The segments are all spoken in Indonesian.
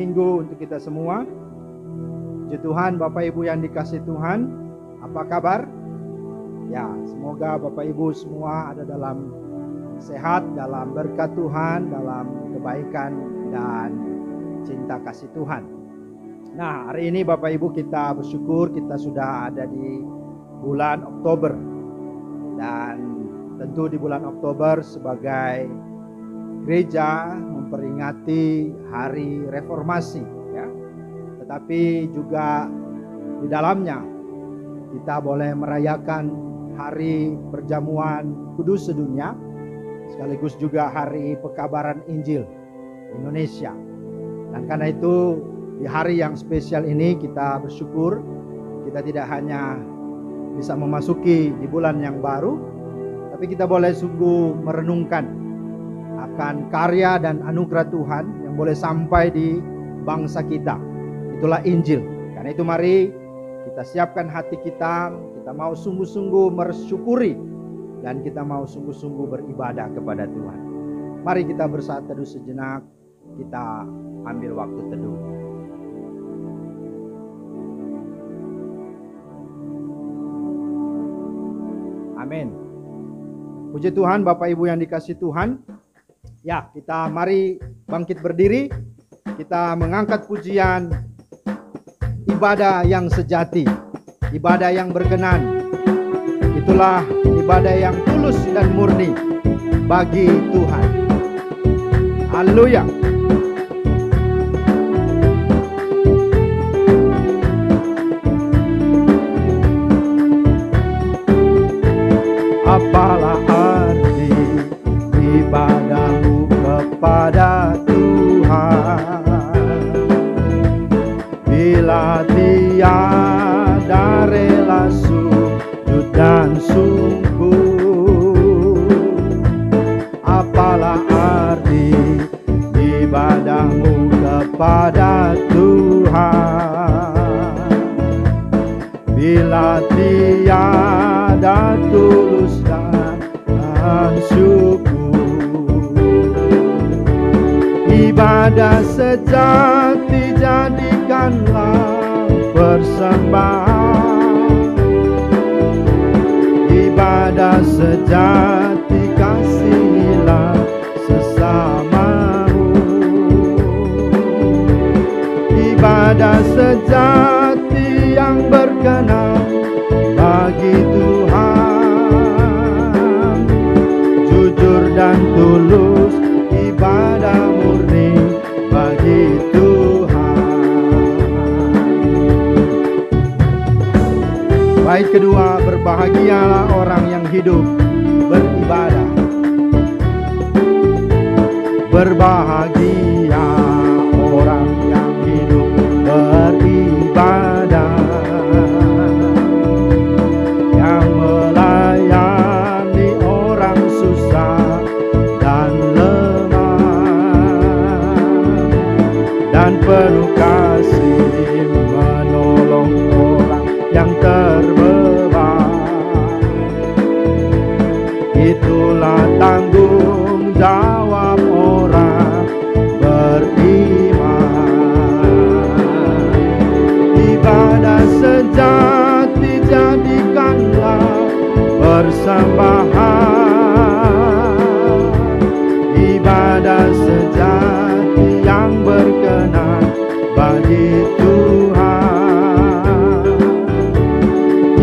Minggu untuk kita semua. Puji Tuhan, Bapak Ibu yang dikasihi Tuhan, apa kabar? Ya, semoga Bapak Ibu semua ada dalam sehat, dalam berkat Tuhan, dalam kebaikan dan cinta kasih Tuhan. Nah, hari ini Bapak Ibu kita bersyukur kita sudah ada di bulan Oktober. Dan tentu di bulan Oktober sebagai gereja memperingati hari reformasi, ya. Tetapi juga di dalamnya kita boleh merayakan hari perjamuan kudus sedunia, sekaligus juga hari pekabaran Injil Indonesia. Dan karena itu di hari yang spesial ini kita bersyukur kita tidak hanya bisa memasuki di bulan yang baru, tapi kita boleh sungguh merenungkan akan karya dan anugerah Tuhan yang boleh sampai di bangsa kita. Itulah Injil. Karena itu mari kita siapkan hati kita mau sungguh-sungguh bersyukuri dan kita mau sungguh-sungguh beribadah kepada Tuhan. Mari kita bersatu teduh sejenak, kita ambil waktu teduh. Amin. Puji Tuhan, Bapak Ibu yang dikasihi Tuhan. Ya, kita mari bangkit berdiri. Kita mengangkat pujian ibadah yang sejati, ibadah yang berkenan. Itulah ibadah yang tulus dan murni bagi Tuhan. Haleluya. Apalah arti ibadahmu kepada Tuhan bila tiada rela sujud dan sungguh? Apalah arti ibadahmu kepada Tuhan bila tiada tulus dan syukur? Ibadah sejati jadikanlah persembahan. Ibadah sejati kasihilah sesamamu. Ibadah sejati yang berkenan bagi Tuhan, jujur dan tulus, ibadah murni bagi Tuhan. Bait kedua, berbahagialah orang yang hidup beribadah. Berbahagia orang yang hidup beribadah, yang melayani orang susah dan dan penuh kasih menolong orang yang terbeban. Itulah tanggung jawab orang beriman. Ibadah sejati jadikanlah persembahan. Ibadah sejati yang berkenan bagi Tuhan.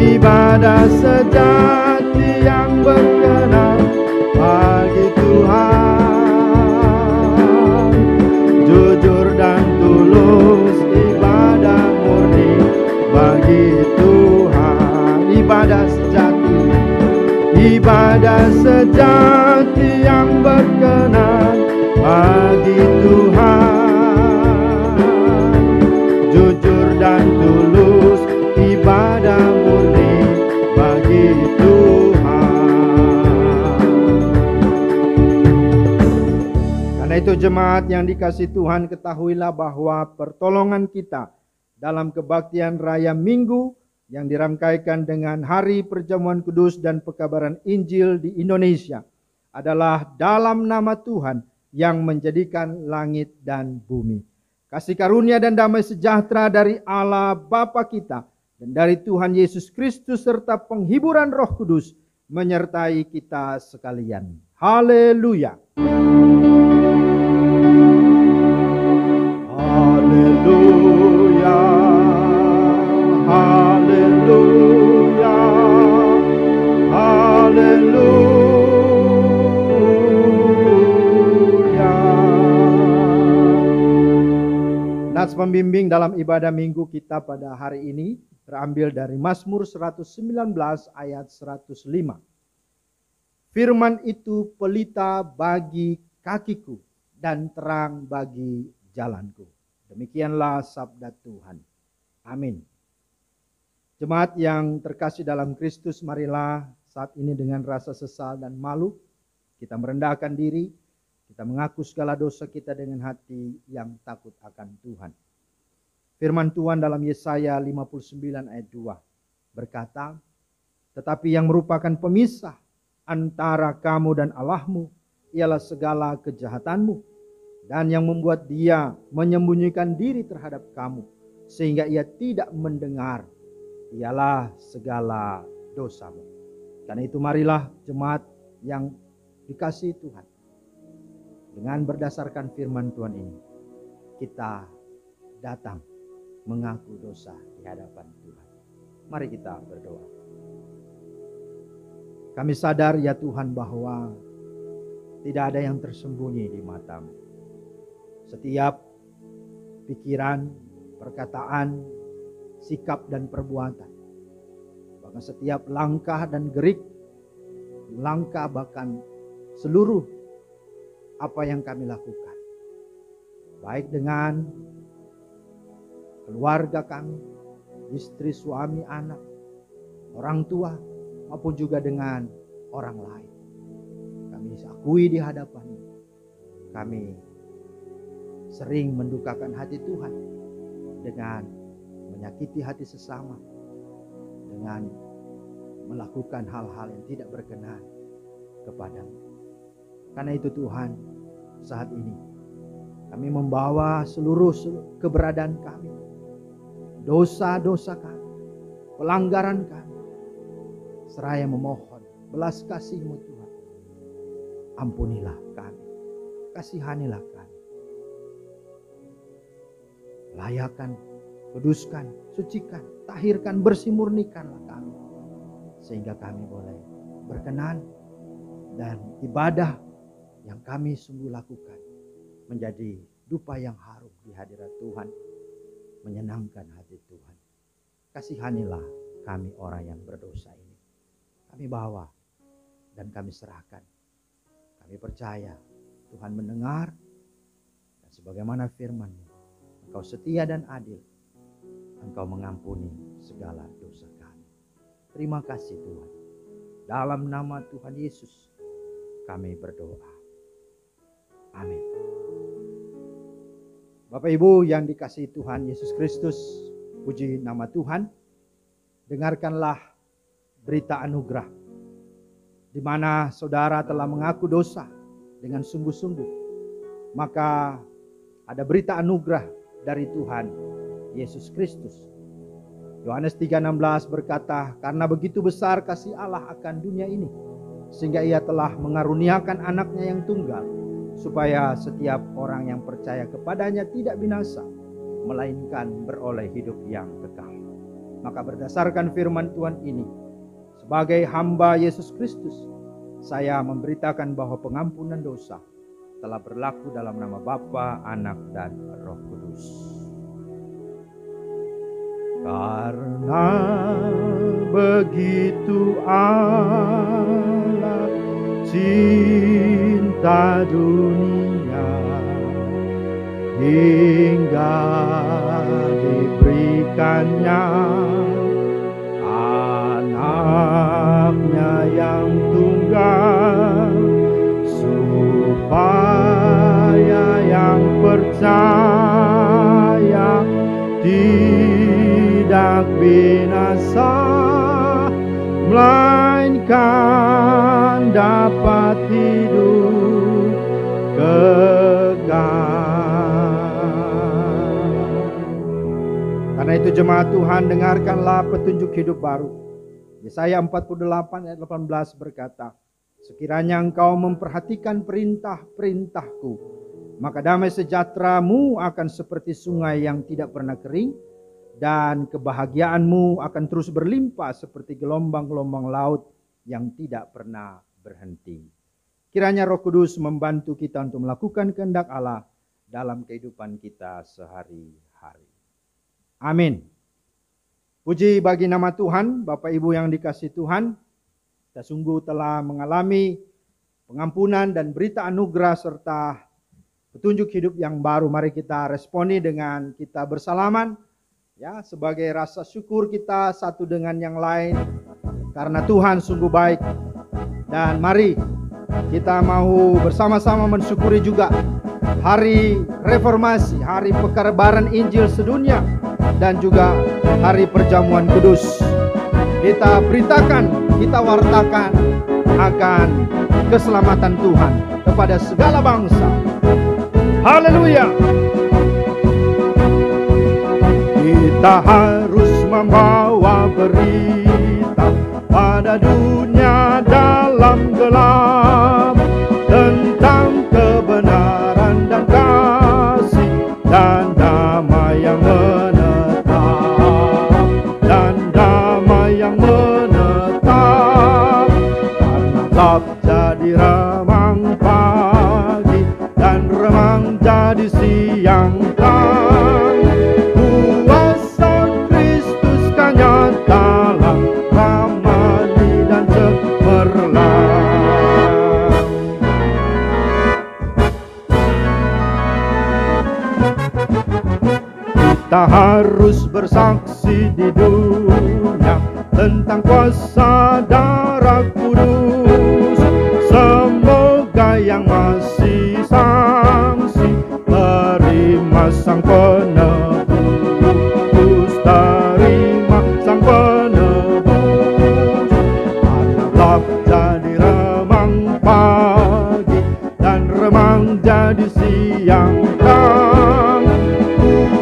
Ibadah sejati yang berkenan bagi Tuhan, jujur dan tulus, ibadah murni bagi Tuhan. Ibadah sejati, ibadah sejati yang berkenan bagi Tuhan, jujur dan tulus, ibadah murni bagi Tuhan. Karena itu jemaat yang dikasihi Tuhan, ketahuilah bahwa pertolongan kita dalam kebaktian raya Minggu yang dirangkaikan dengan Hari Perjamuan Kudus dan Pekabaran Injil di Indonesia adalah dalam nama Tuhan yang menjadikan langit dan bumi. kasih karunia dan damai sejahtera dari Allah Bapa kita dan dari Tuhan Yesus Kristus serta penghiburan Roh Kudus menyertai kita sekalian. Haleluya. Haleluya. Haleluya. Haleluya. Nats pembimbing dalam ibadah minggu kita pada hari ini terambil dari Mazmur 119 ayat 105. Firman itu pelita bagi kakiku dan terang bagi jalanku. Demikianlah sabda Tuhan. Amin. Jemaat yang terkasih dalam Kristus, marilah saat ini dengan rasa sesal dan malu kita merendahkan diri, kita mengaku segala dosa kita dengan hati yang takut akan Tuhan. Firman Tuhan dalam Yesaya 59 ayat 2 berkata, tetapi yang merupakan pemisah antara kamu dan Allahmu ialah segala kejahatanmu, dan yang membuat dia menyembunyikan diri terhadap kamu sehingga ia tidak mendengar ialah segala dosamu. Karena itu marilah jemaat yang dikasihi Tuhan, dengan berdasarkan firman Tuhan ini kita datang mengaku dosa di hadapan Tuhan. Mari kita berdoa. Kami sadar ya Tuhan bahwa tidak ada yang tersembunyi di mata-Mu. Setiap pikiran, perkataan, sikap dan perbuatan, bahkan setiap langkah dan gerik, langkah bahkan seluruh apa yang kami lakukan, baik dengan keluarga kami, istri, suami, anak, orang tua, maupun juga dengan orang lain. Kami akui di hadapan-Mu, kami sering mendukakan hati Tuhan dengan menyakiti hati sesama, dengan melakukan hal-hal yang tidak berkenan kepada-Mu. Karena itu Tuhan, saat ini kami membawa seluruh keberadaan kami, dosa-dosa kami, pelanggaran kami, seraya memohon belas kasih-Mu Tuhan. Ampunilah kami, kasihanilah kami. Layakan, kuduskan, sucikan, tahirkan, bersih murnikanlah kami, sehingga kami boleh berkenan dan ibadah yang kami sungguh lakukan menjadi dupa yang harum di hadirat Tuhan, menyenangkan hati Tuhan. Kasihanilah kami orang yang berdosa ini. Kami bawa dan kami serahkan. Kami percaya Tuhan mendengar, dan sebagaimana firman-Mu, Engkau setia dan adil. Engkau mengampuni segala dosa kami. Terima kasih Tuhan. Dalam nama Tuhan Yesus kami berdoa. Amin. Bapak Ibu yang dikasihi Tuhan Yesus Kristus, puji nama Tuhan. Dengarkanlah berita anugerah di mana saudara telah mengaku dosa dengan sungguh-sungguh. Maka ada berita anugerah dari Tuhan Yesus Kristus. Yohanes 3:16 berkata, karena begitu besar kasih Allah akan dunia ini, sehingga ia telah mengaruniakan anaknya yang tunggal, supaya setiap orang yang percaya kepadanya tidak binasa, melainkan beroleh hidup yang kekal. Maka berdasarkan firman Tuhan ini, sebagai hamba Yesus Kristus, saya memberitakan bahwa pengampunan dosa telah berlaku dalam nama Bapa, Anak, dan Roh Kudus. Karena begitu Allah cinta dunia, hingga diberikannya anaknya yang tunggal, supaya yang percaya tidak binasa, melainkan dapat hidup kekal. Karena itu jemaat Tuhan, dengarkanlah petunjuk hidup baru. Yesaya 48 ayat 18 berkata, sekiranya engkau memperhatikan perintah-perintahku, maka damai sejahteramu akan seperti sungai yang tidak pernah kering, dan kebahagiaanmu akan terus berlimpah seperti gelombang-gelombang laut yang tidak pernah berhenti. Kiranya Roh Kudus membantu kita untuk melakukan kehendak Allah dalam kehidupan kita sehari-hari. Amin. Puji bagi nama Tuhan. Bapak Ibu yang dikasihi Tuhan, kita sungguh telah mengalami pengampunan dan berita anugerah serta petunjuk hidup yang baru. Mari kita responi dengan kita bersalaman, ya, sebagai rasa syukur kita satu dengan yang lain, karena Tuhan sungguh baik. Dan mari kita mau bersama-sama mensyukuri juga hari reformasi, hari pekabaran Injil sedunia, dan juga hari perjamuan kudus. Kita beritakan, kita wartakan akan keselamatan Tuhan kepada segala bangsa. Haleluya. Kita harus membawa berita pada dunia dalam gelap tentang kebenaran dan kasih dan damai yang menetap, dan damai yang menetap. Karena gelap jadi remang pagi dan remang jadi siang kan, kuasa Kristus kan nyatalah ramani dan cemerlang. Kita harus bersaksi di dunia tentang kuasa darah kudus. Semoga yang masih sangsi terima sang penebus, terima sang penebus. Karena gelap jadi remang pagi dan remang jadi siang kan,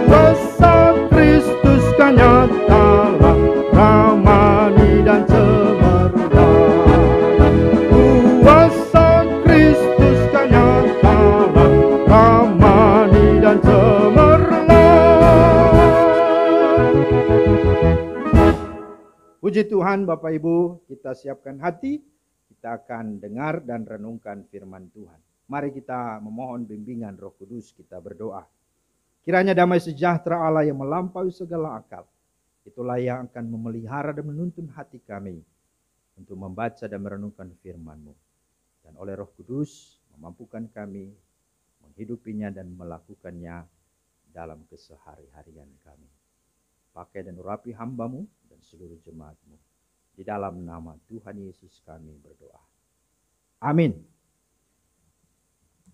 kuasa Kristus kan nyatalah ramani dan cemerlang. Kuasa Kristus kan nyatalah ramani dan cemerlang. Puji Tuhan. Bapak Ibu, kita siapkan hati, kita akan dengar dan renungkan firman Tuhan. Mari kita memohon bimbingan Roh Kudus, kita berdoa. Kiranya damai sejahtera Allah yang melampaui segala akal, itulah yang akan memelihara dan menuntun hati kami untuk membaca dan merenungkan firman-Mu. Dan oleh Roh Kudus memampukan kami menghidupinya dan melakukannya dalam kesehari-harian kami. Pakai dan urapi hamba-Mu dan seluruh jemaat-Mu. Di dalam nama Tuhan Yesus kami berdoa. Amin.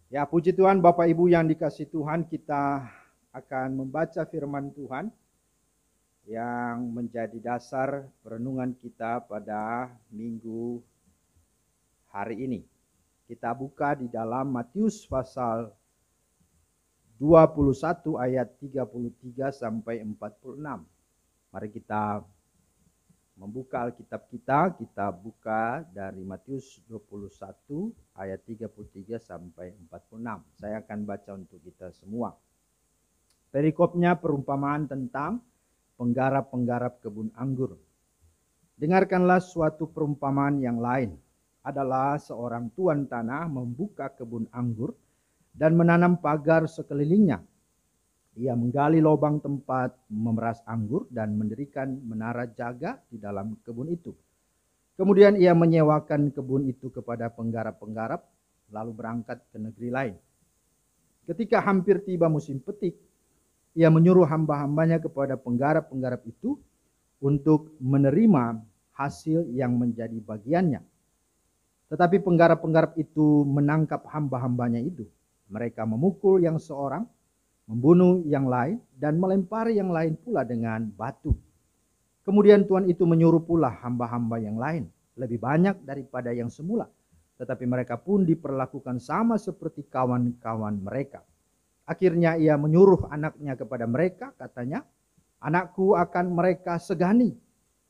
Ya, puji Tuhan. Bapak Ibu yang dikasihi Tuhan, kita akan membaca firman Tuhan yang menjadi dasar perenungan kita pada minggu hari ini. Kita buka di dalam Matius pasal 21 ayat 33 sampai 46. Mari kita membuka Alkitab kita buka dari Matius 21 ayat 33 sampai 46. Saya akan baca untuk kita semua. Perikopnya perumpamaan tentang penggarap-penggarap kebun anggur. Dengarkanlah suatu perumpamaan yang lain. Adalah seorang tuan tanah membuka kebun anggur dan menanam pagar sekelilingnya. Ia menggali lubang tempat memeras anggur dan mendirikan menara jaga di dalam kebun itu. Kemudian ia menyewakan kebun itu kepada penggarap-penggarap, lalu berangkat ke negeri lain. Ketika hampir tiba musim petik, ia menyuruh hamba-hambanya kepada penggarap-penggarap itu untuk menerima hasil yang menjadi bagiannya. Tetapi penggarap-penggarap itu menangkap hamba-hambanya itu. Mereka memukul yang seorang, membunuh yang lain, dan melempari yang lain pula dengan batu. Kemudian tuan itu menyuruh pula hamba-hamba yang lain, lebih banyak daripada yang semula. Tetapi mereka pun diperlakukan sama seperti kawan-kawan mereka. Akhirnya ia menyuruh anaknya kepada mereka, katanya, Anakku akan mereka segani.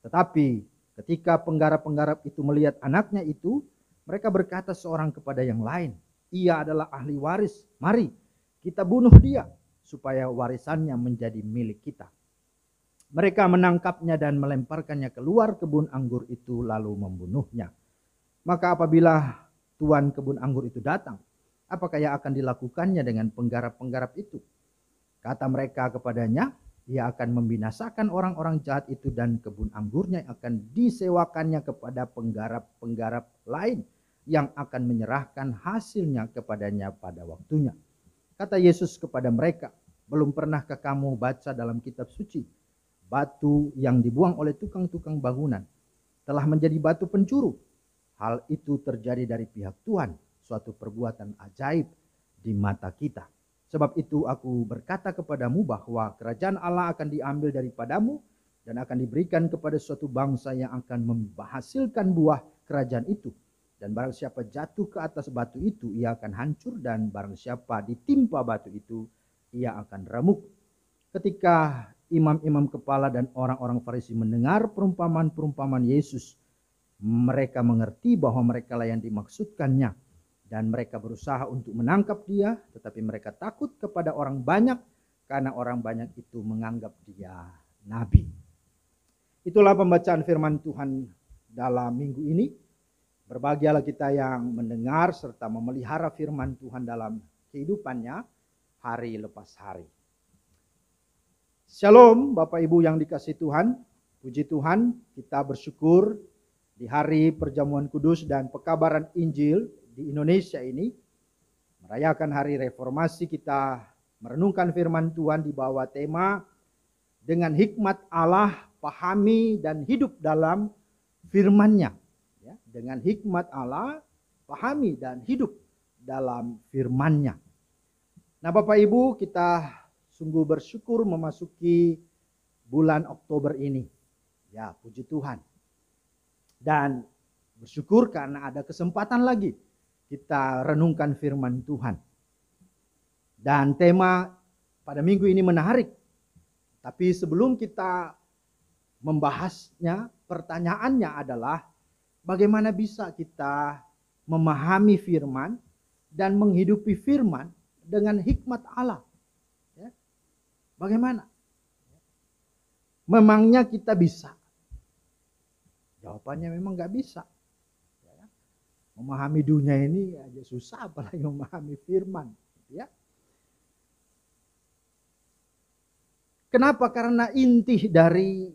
Tetapi ketika penggarap-penggarap itu melihat anaknya itu, mereka berkata seorang kepada yang lain, ia adalah ahli waris. Mari kita bunuh dia supaya warisannya menjadi milik kita. Mereka menangkapnya dan melemparkannya keluar kebun anggur itu lalu membunuhnya. Maka apabila tuan kebun anggur itu datang, apakah yang akan dilakukannya dengan penggarap-penggarap itu? Kata mereka kepadanya, ia akan membinasakan orang-orang jahat itu dan kebun anggurnya akan disewakannya kepada penggarap-penggarap lain yang akan menyerahkan hasilnya kepadanya pada waktunya. Kata Yesus kepada mereka, belum pernahkah kamu baca dalam kitab suci, batu yang dibuang oleh tukang-tukang bangunan telah menjadi batu pencuru? Hal itu terjadi dari pihak Tuhan, suatu perbuatan ajaib di mata kita. Sebab itu aku berkata kepadamu bahwa kerajaan Allah akan diambil daripadamu dan akan diberikan kepada suatu bangsa yang akan menghasilkan buah kerajaan itu. Dan barang siapa jatuh ke atas batu itu, ia akan hancur, dan barang siapa ditimpa batu itu, ia akan remuk. Ketika imam-imam kepala dan orang-orang Farisi mendengar perumpamaan-perumpamaan Yesus, mereka mengerti bahwa mereka lah yang dimaksudkannya, dan mereka berusaha untuk menangkap dia, tetapi mereka takut kepada orang banyak karena orang banyak itu menganggap dia nabi. Itulah pembacaan firman Tuhan dalam minggu ini. Berbahagialah kita yang mendengar serta memelihara firman Tuhan dalam kehidupannya hari lepas hari. Shalom Bapak Ibu yang dikasihi Tuhan. Puji Tuhan, kita bersyukur di hari perjamuan kudus dan pekabaran Injil di Indonesia ini, merayakan hari reformasi, kita merenungkan firman Tuhan di bawah tema dengan hikmat Allah, pahami dan hidup dalam firman-Nya. Ya, dengan hikmat Allah, pahami dan hidup dalam firman-Nya. Nah Bapak Ibu, kita sungguh bersyukur memasuki bulan Oktober ini. Ya, puji Tuhan. Dan bersyukur karena ada kesempatan lagi kita renungkan firman Tuhan. Dan tema pada minggu ini menarik. Tapi sebelum kita membahasnya, pertanyaannya adalah bagaimana bisa kita memahami firman dan menghidupi firman dengan hikmat Allah. Ya. Bagaimana? Memangnya kita bisa? Jawabannya memang gak bisa. Memahami dunia ini aja susah, apalagi memahami firman. Ya. Kenapa? Karena inti dari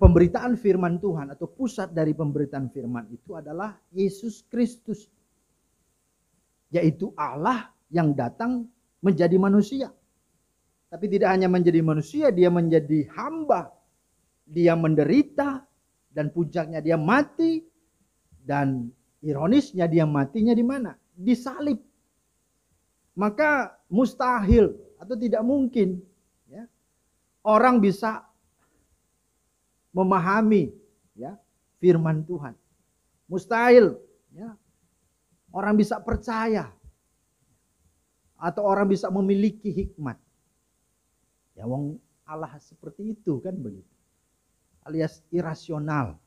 pemberitaan firman Tuhan atau pusat dari pemberitaan firman itu adalah Yesus Kristus. Yaitu Allah yang datang menjadi manusia. Tapi tidak hanya menjadi manusia, dia menjadi hamba. Dia menderita dan puncaknya dia mati, dan ironisnya dia matinya di mana? Disalib. Maka mustahil atau tidak mungkin ya, orang bisa memahami ya, firman Tuhan. Mustahil ya, orang bisa percaya atau orang bisa memiliki hikmat. Ya wong Allah seperti itu kan begitu. Alias irasional.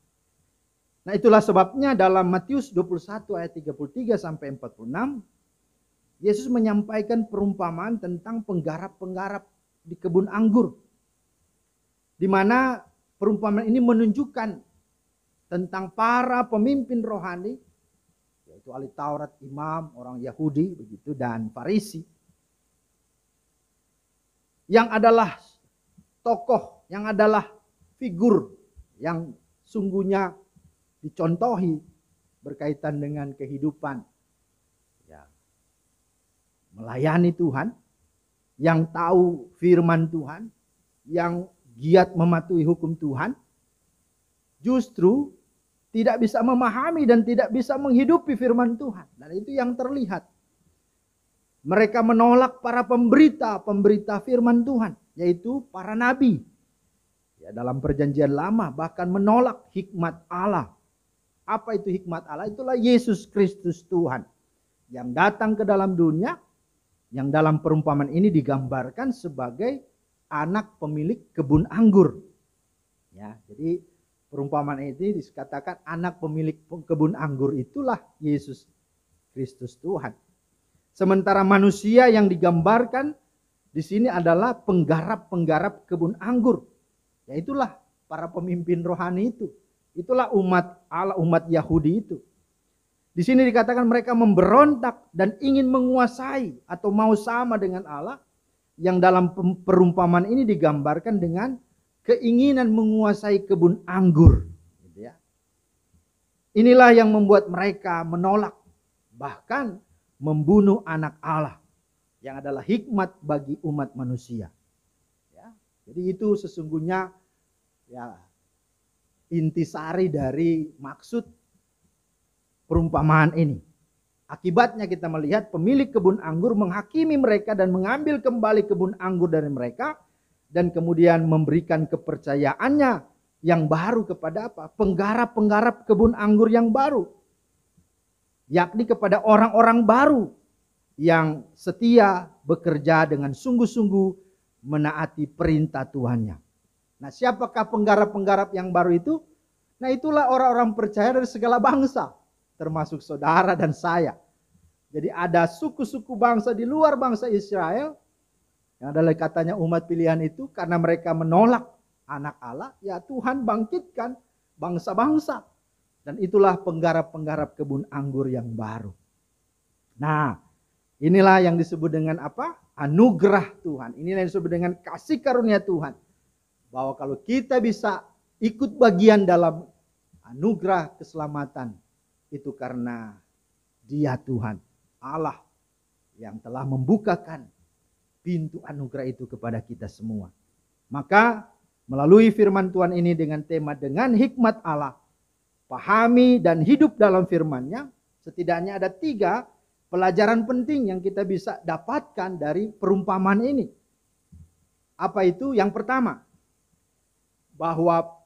Nah itulah sebabnya dalam Matius 21 ayat 33 sampai 46 Yesus menyampaikan perumpamaan tentang penggarap-penggarap di kebun anggur. Di mana perumpamaan ini menunjukkan tentang para pemimpin rohani, yaitu ahli Taurat, imam, orang Yahudi begitu, dan Farisi, yang adalah tokoh, yang adalah figur yang sungguhnya dicontohi berkaitan dengan kehidupan ya, melayani Tuhan, yang tahu firman Tuhan, yang giat mematuhi hukum Tuhan, justru tidak bisa memahami dan tidak bisa menghidupi firman Tuhan. Dan itu yang terlihat. Mereka menolak para pemberita firman Tuhan, yaitu para nabi. Ya, dalam perjanjian lama bahkan menolak hikmat Allah. Apa itu hikmat Allah? Itulah Yesus Kristus Tuhan yang datang ke dalam dunia, yang dalam perumpamaan ini digambarkan sebagai anak pemilik kebun anggur. Ya, jadi perumpamaan ini dikatakan anak pemilik kebun anggur itulah Yesus Kristus Tuhan. Sementara manusia yang digambarkan di sini adalah penggarap-penggarap kebun anggur. Ya itulah para pemimpin rohani itu. Itulah umat Allah, umat Yahudi itu. Di sini dikatakan mereka memberontak dan ingin menguasai atau mau sama dengan Allah, yang dalam perumpamaan ini digambarkan dengan keinginan menguasai kebun anggur. Inilah yang membuat mereka menolak, bahkan membunuh anak Allah yang adalah hikmat bagi umat manusia. Ya, jadi itu sesungguhnya ya intisari dari maksud perumpamaan ini. Akibatnya kita melihat pemilik kebun anggur menghakimi mereka dan mengambil kembali kebun anggur dari mereka, dan kemudian memberikan kepercayaannya yang baru kepada apa? Penggarap-penggarap kebun anggur yang baru. Yakni kepada orang-orang baru yang setia bekerja dengan sungguh-sungguh menaati perintah Tuhannya. Nah, siapakah penggarap-penggarap yang baru itu? Nah, itulah orang-orang percaya dari segala bangsa, termasuk saudara dan saya. Jadi ada suku-suku bangsa di luar bangsa Israel yang adalah katanya umat pilihan itu, karena mereka menolak anak Allah, ya Tuhan bangkitkan bangsa-bangsa. Dan itulah penggarap-penggarap kebun anggur yang baru. Nah, inilah yang disebut dengan apa? Anugerah Tuhan. Inilah yang disebut dengan kasih karunia Tuhan. Bahwa kalau kita bisa ikut bagian dalam anugerah keselamatan, itu karena Dia Tuhan, Allah yang telah membukakan pintu anugerah itu kepada kita semua. Maka melalui firman Tuhan ini dengan tema dengan hikmat Allah, pahami dan hidup dalam firman-Nya, setidaknya ada 3 pelajaran penting yang kita bisa dapatkan dari perumpamaan ini. Apa itu? Yang pertama, bahwa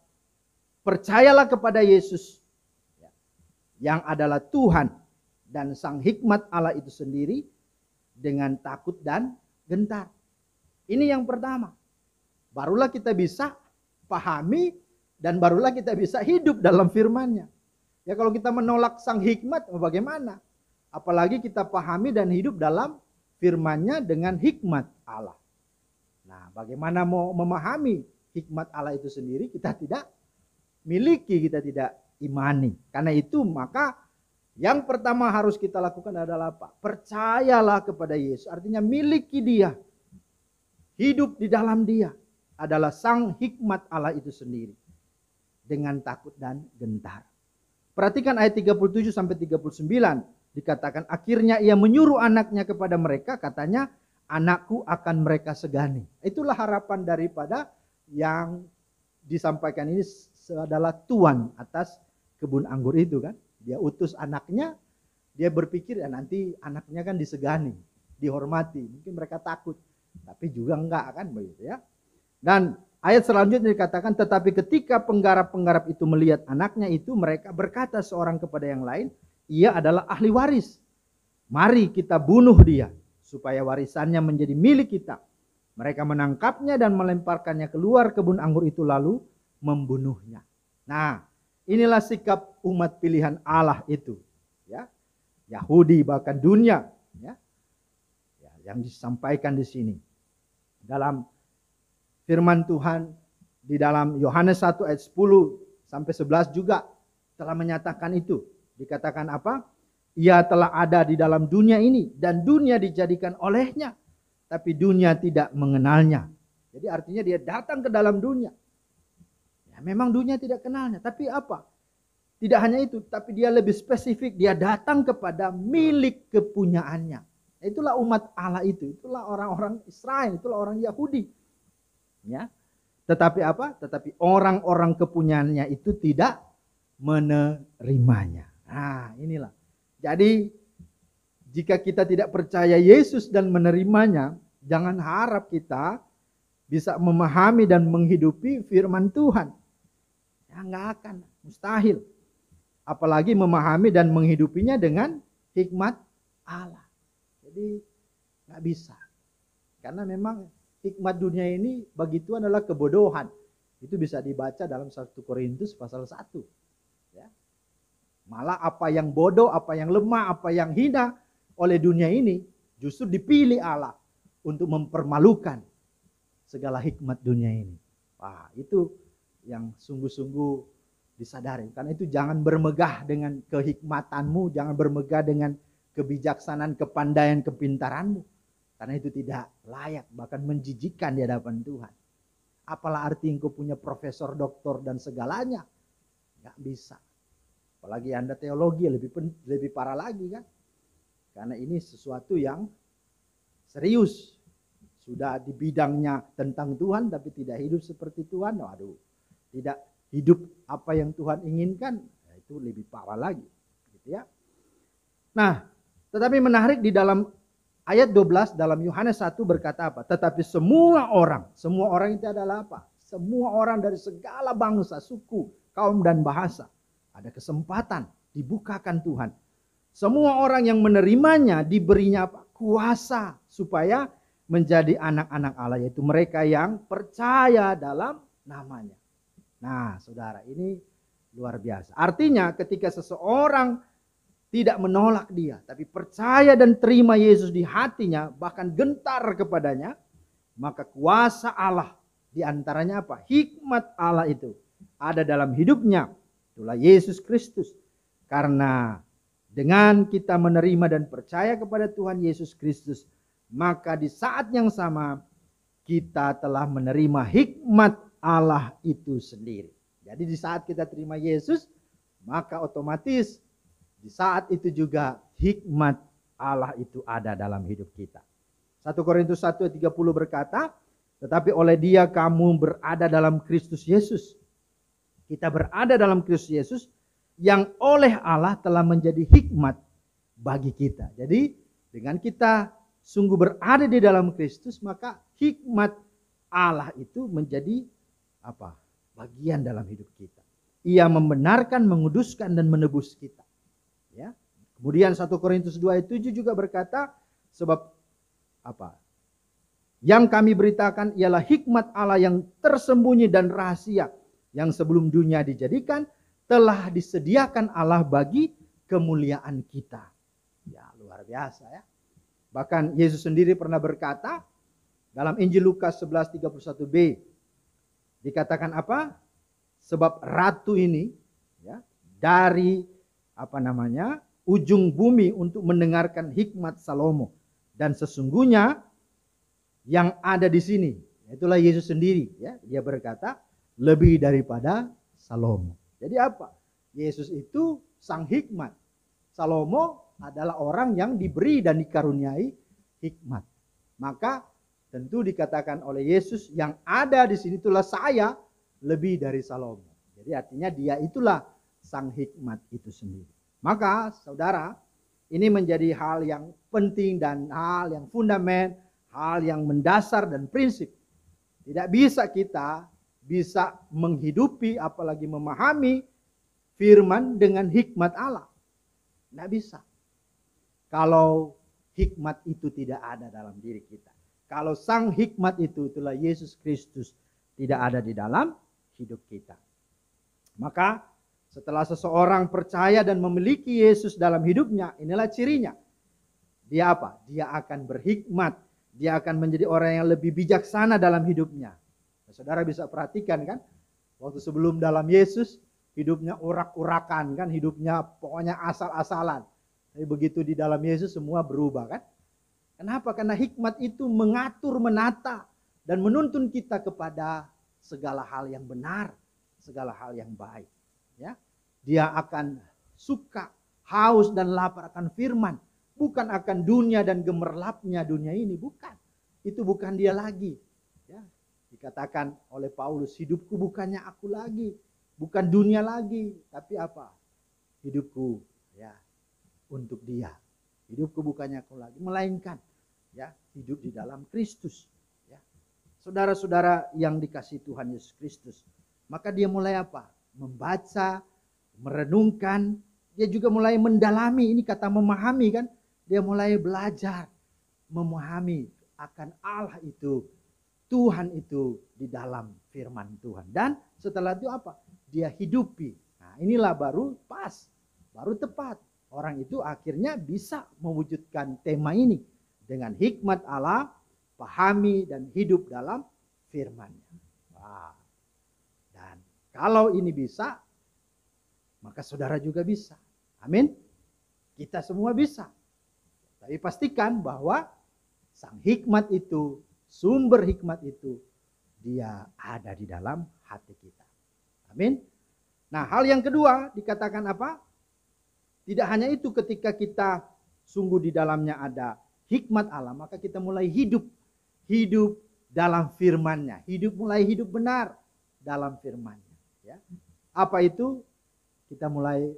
percayalah kepada Yesus yang adalah Tuhan dan sang hikmat Allah itu sendiri dengan takut dan gentar. Ini yang pertama. Barulah kita bisa pahami dan barulah kita bisa hidup dalam firman-Nya. Ya kalau kita menolak sang hikmat, bagaimana? Apalagi kita pahami dan hidup dalam firman-Nya dengan hikmat Allah. Nah, bagaimana mau memahami hikmat Allah itu sendiri, kita tidak miliki, kita tidak imani. Karena itu maka yang pertama harus kita lakukan adalah apa? Percayalah kepada Yesus. Artinya miliki Dia. Hidup di dalam Dia adalah sang hikmat Allah itu sendiri. Dengan takut dan gentar. Perhatikan ayat 37 sampai 39. Dikatakan akhirnya Ia menyuruh anaknya kepada mereka. Katanya, anakku akan mereka segani. Itulah harapan daripada yang disampaikan ini adalah Tuhan atas kebun anggur itu kan. Dia utus anaknya, dia berpikir ya nanti anaknya kan disegani, dihormati. Mungkin mereka takut, tapi juga enggak kan begitu ya. Dan ayat selanjutnya dikatakan, tetapi ketika penggarap-penggarap itu melihat anaknya itu, mereka berkata seorang kepada yang lain, ia adalah ahli waris. Mari kita bunuh dia, supaya warisannya menjadi milik kita. Mereka menangkapnya dan melemparkannya keluar kebun anggur itu lalu membunuhnya. Nah, inilah sikap umat pilihan Allah itu, ya, Yahudi bahkan dunia, ya, yang disampaikan di sini dalam firman Tuhan di dalam Yohanes 1 ayat 10 sampai 11 juga telah menyatakan itu. Dikatakan apa? Ia telah ada di dalam dunia ini dan dunia dijadikan olehnya, tapi dunia tidak mengenalnya. Jadi artinya dia datang ke dalam dunia. Ya, memang dunia tidak kenalnya, tapi apa? Tidak hanya itu, tapi dia lebih spesifik, dia datang kepada milik kepunyaannya. Itulah umat Allah itu, itulah orang-orang Israel, itulah orang Yahudi. Ya. Tetapi apa? Tetapi orang-orang kepunyaannya itu tidak menerimanya. Nah, inilah. Jadi jika kita tidak percaya Yesus dan menerimanya, jangan harap kita bisa memahami dan menghidupi firman Tuhan. Ya, enggak akan, mustahil. Apalagi memahami dan menghidupinya dengan hikmat Allah. Jadi enggak bisa. Karena memang hikmat dunia ini bagi Tuhan adalah kebodohan. Itu bisa dibaca dalam 1 Korintus pasal 1. Ya. Malah apa yang bodoh, apa yang lemah, apa yang hina oleh dunia ini justru dipilih Allah untuk mempermalukan segala hikmat dunia ini. Wah, itu yang sungguh-sungguh disadari. Karena itu jangan bermegah dengan kehikmatanmu, jangan bermegah dengan kebijaksanaan, kepandaian, kepintaranmu. Karena itu tidak layak, bahkan menjijikkan di hadapan Tuhan. Apalah arti engkau punya profesor, doktor, dan segalanya? Gak bisa. Apalagi Anda teologi lebih parah lagi kan. Karena ini sesuatu yang serius. Sudah di bidangnya tentang Tuhan tapi tidak hidup seperti Tuhan. Waduh, tidak hidup apa yang Tuhan inginkan, ya itu lebih parah lagi. Gitu ya. Nah, tetapi menarik di dalam ayat 12 dalam Yohanes 1 berkata apa? Tetapi semua orang itu adalah apa? Semua orang dari segala bangsa, suku, kaum dan bahasa. Ada kesempatan dibukakan Tuhan. Semua orang yang menerimanya diberinya apa? Kuasa supaya menjadi anak-anak Allah, yaitu mereka yang percaya dalam namanya. Nah, saudara, ini luar biasa. Artinya ketika seseorang tidak menolak dia, tapi percaya dan terima Yesus di hatinya, bahkan gentar kepadanya, maka kuasa Allah diantaranya apa? Hikmat Allah itu ada dalam hidupnya. Itulah Yesus Kristus. Karena dengan kita menerima dan percaya kepada Tuhan Yesus Kristus, maka di saat yang sama kita telah menerima hikmat Allah itu sendiri. Jadi di saat kita terima Yesus, maka otomatis di saat itu juga hikmat Allah itu ada dalam hidup kita. 1 Korintus 1 ayat 30 berkata, tetapi oleh Dia kamu berada dalam Kristus Yesus. Kita berada dalam Kristus Yesus yang oleh Allah telah menjadi hikmat bagi kita. Jadi dengan kita sungguh berada di dalam Kristus, maka hikmat Allah itu menjadi apa? Bagian dalam hidup kita. Ia membenarkan, menguduskan dan menebus kita. Ya. Kemudian 1 Korintus 2 ayat 7 juga berkata, sebab apa? Yang kami beritakan ialah hikmat Allah yang tersembunyi dan rahasia, yang sebelum dunia dijadikan telah disediakan Allah bagi kemuliaan kita. Ya, luar biasa ya. Bahkan Yesus sendiri pernah berkata dalam Injil Lukas 11:31b, dikatakan apa? Sebab ratu ini ya, dari ujung bumi untuk mendengarkan hikmat Salomo, dan sesungguhnya yang ada di sini, itulah Yesus sendiri ya, dia berkata lebih daripada Salomo. Jadi apa? Yesus itu sang hikmat. Salomo adalah orang yang diberi dan dikaruniai hikmat. Maka tentu dikatakan oleh Yesus, yang ada di sini itulah saya lebih dari Salomo. Jadi artinya dia itulah sang hikmat itu sendiri. Maka saudara, ini menjadi hal yang penting dan hal yang fundamental, hal yang mendasar dan prinsip. Tidak bisa kita bisa menghidupi apalagi memahami firman dengan hikmat Allah. Tidak bisa. Kalau hikmat itu tidak ada dalam diri kita. Kalau sang hikmat itu, itulah Yesus Kristus, tidak ada di dalam hidup kita. Maka setelah seseorang percaya dan memiliki Yesus dalam hidupnya, inilah cirinya. Dia apa? Dia akan berhikmat. Dia akan menjadi orang yang lebih bijaksana dalam hidupnya. Nah, saudara bisa perhatikan kan, waktu sebelum dalam Yesus, hidupnya urak-urakan kan, hidupnya pokoknya asal-asalan. Tapi begitu di dalam Yesus semua berubah kan. Kenapa? Karena hikmat itu mengatur, menata, dan menuntun kita kepada segala hal yang benar, segala hal yang baik. Ya, dia akan suka, haus dan lapar akan firman, bukan akan dunia dan gemerlapnya dunia ini, bukan. Itu bukan dia lagi. Ya, dikatakan oleh Paulus, hidupku bukannya aku lagi, bukan dunia lagi, tapi apa? Hidupku ya untuk dia. Hidupku bukannya aku lagi, melainkan ya hidup di dalam Kristus. Ya. Saudara-saudara yang dikasihi Tuhan Yesus Kristus, maka dia mulai apa? Membaca, merenungkan, dia juga mulai mendalami, ini kata memahami kan, dia mulai belajar, memahami akan Allah itu Tuhan itu di dalam firman Tuhan. Dan setelah itu apa? Dia hidupi. Nah, inilah baru pas, baru tepat. Orang itu akhirnya bisa mewujudkan tema ini dengan hikmat Allah, pahami dan hidup dalam firman-Nya. Wah. Dan kalau ini bisa, maka saudara juga bisa. Amin. Kita semua bisa. Tapi pastikan bahwa sang hikmat itu, sumber hikmat itu, dia ada di dalam hati kita. Amin. Nah, hal yang kedua dikatakan apa? Tidak hanya itu, ketika kita sungguh di dalamnya ada hikmat Allah, maka kita mulai hidup dalam firman-Nya, mulai hidup benar dalam firman-Nya. Ya. Apa itu? Kita mulai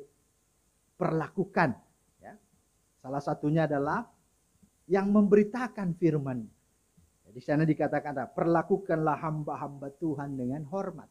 perlakukan. Ya. Salah satunya adalah yang memberitakan firman. Di sana dikatakan, perlakukanlah hamba-hamba Tuhan dengan hormat.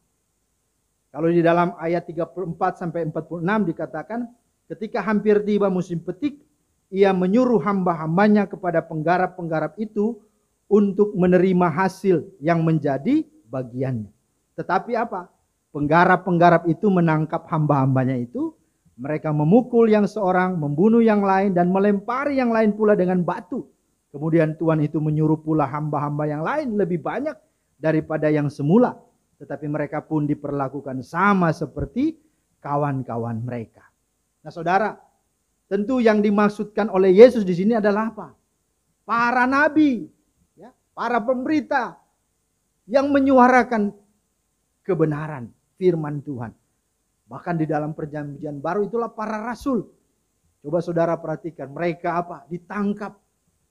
Kalau di dalam ayat 34 sampai 46 dikatakan, ketika hampir tiba musim petik, ia menyuruh hamba-hambanya kepada penggarap-penggarap itu untuk menerima hasil yang menjadi bagiannya. Tetapi apa? Penggarap-penggarap itu menangkap hamba-hambanya itu. Mereka memukul yang seorang, membunuh yang lain, dan melempari yang lain pula dengan batu. Kemudian Tuhan itu menyuruh pula hamba-hamba yang lain lebih banyak daripada yang semula. Tetapi mereka pun diperlakukan sama seperti kawan-kawan mereka. Nah, saudara, tentu yang dimaksudkan oleh Yesus di sini adalah apa? Para nabi, ya, para pemberita yang menyuarakan kebenaran firman Tuhan. Bahkan di dalam perjanjian baru itulah para rasul. Coba saudara perhatikan, mereka apa? Ditangkap.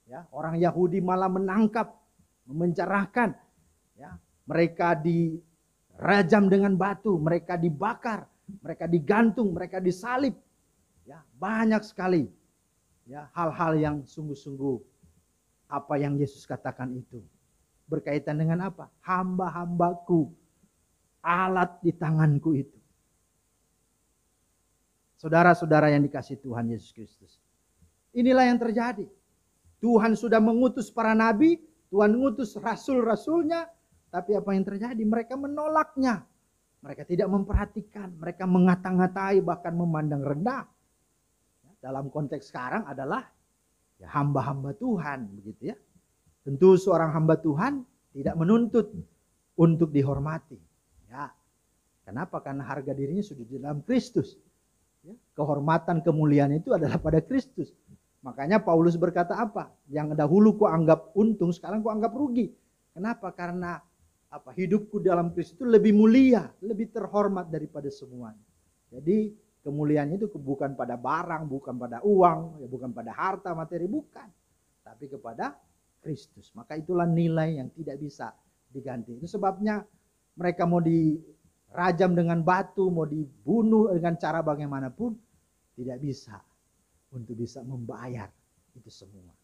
Ya, orang Yahudi malah menangkap, memenjarakan. Ya, mereka dirajam dengan batu, mereka dibakar, mereka digantung, mereka disalib. Ya, banyak sekali ya hal-hal yang sungguh-sungguh apa yang Yesus katakan itu berkaitan dengan apa? Hamba-hambaku, alat di tanganku itu. Saudara-saudara yang dikasihi Tuhan Yesus Kristus. Inilah yang terjadi. Tuhan sudah mengutus para nabi, Tuhan mengutus rasul-rasulnya, tapi apa yang terjadi? Mereka menolaknya. Mereka tidak memperhatikan, mereka mengata-ngatai, bahkan memandang rendah. Dalam konteks sekarang adalah ya hamba-hamba Tuhan, begitu ya. Tentu seorang hamba Tuhan tidak menuntut untuk dihormati. Ya. Kenapa? Karena harga dirinya sudah di dalam Kristus. Ya. Kehormatan, kemuliaan itu adalah pada Kristus. Makanya Paulus berkata apa? Yang dahulu ku anggap untung, sekarang ku anggap rugi. Kenapa? Karena apa? Hidupku dalam Kristus itu lebih mulia, lebih terhormat daripada semuanya. Jadi kemuliaan itu bukan pada barang, bukan pada uang, ya bukan pada harta materi, bukan. Tapi kepada Kristus. Maka itulah nilai yang tidak bisa diganti. Itu sebabnya mereka mau dirajam dengan batu, mau dibunuh dengan cara bagaimanapun, tidak bisa untuk bisa membayar itu semua.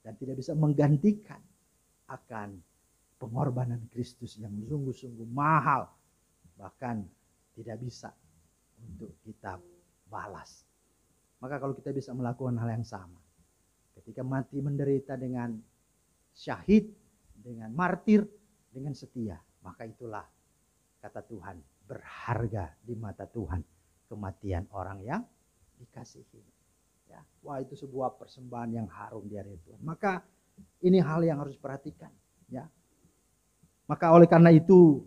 Dan tidak bisa menggantikan akan pengorbanan Kristus yang sungguh-sungguh mahal. Bahkan tidak bisa untuk kita balas. Maka kalau kita bisa melakukan hal yang sama, ketika mati menderita dengan syahid, dengan martir, dengan setia, maka itulah kata Tuhan berharga di mata Tuhan kematian orang yang dikasihi. Ya, wah, itu sebuah persembahan yang harum di hadapan Tuhan. Maka ini hal yang harus diperhatikan. Ya, maka oleh karena itu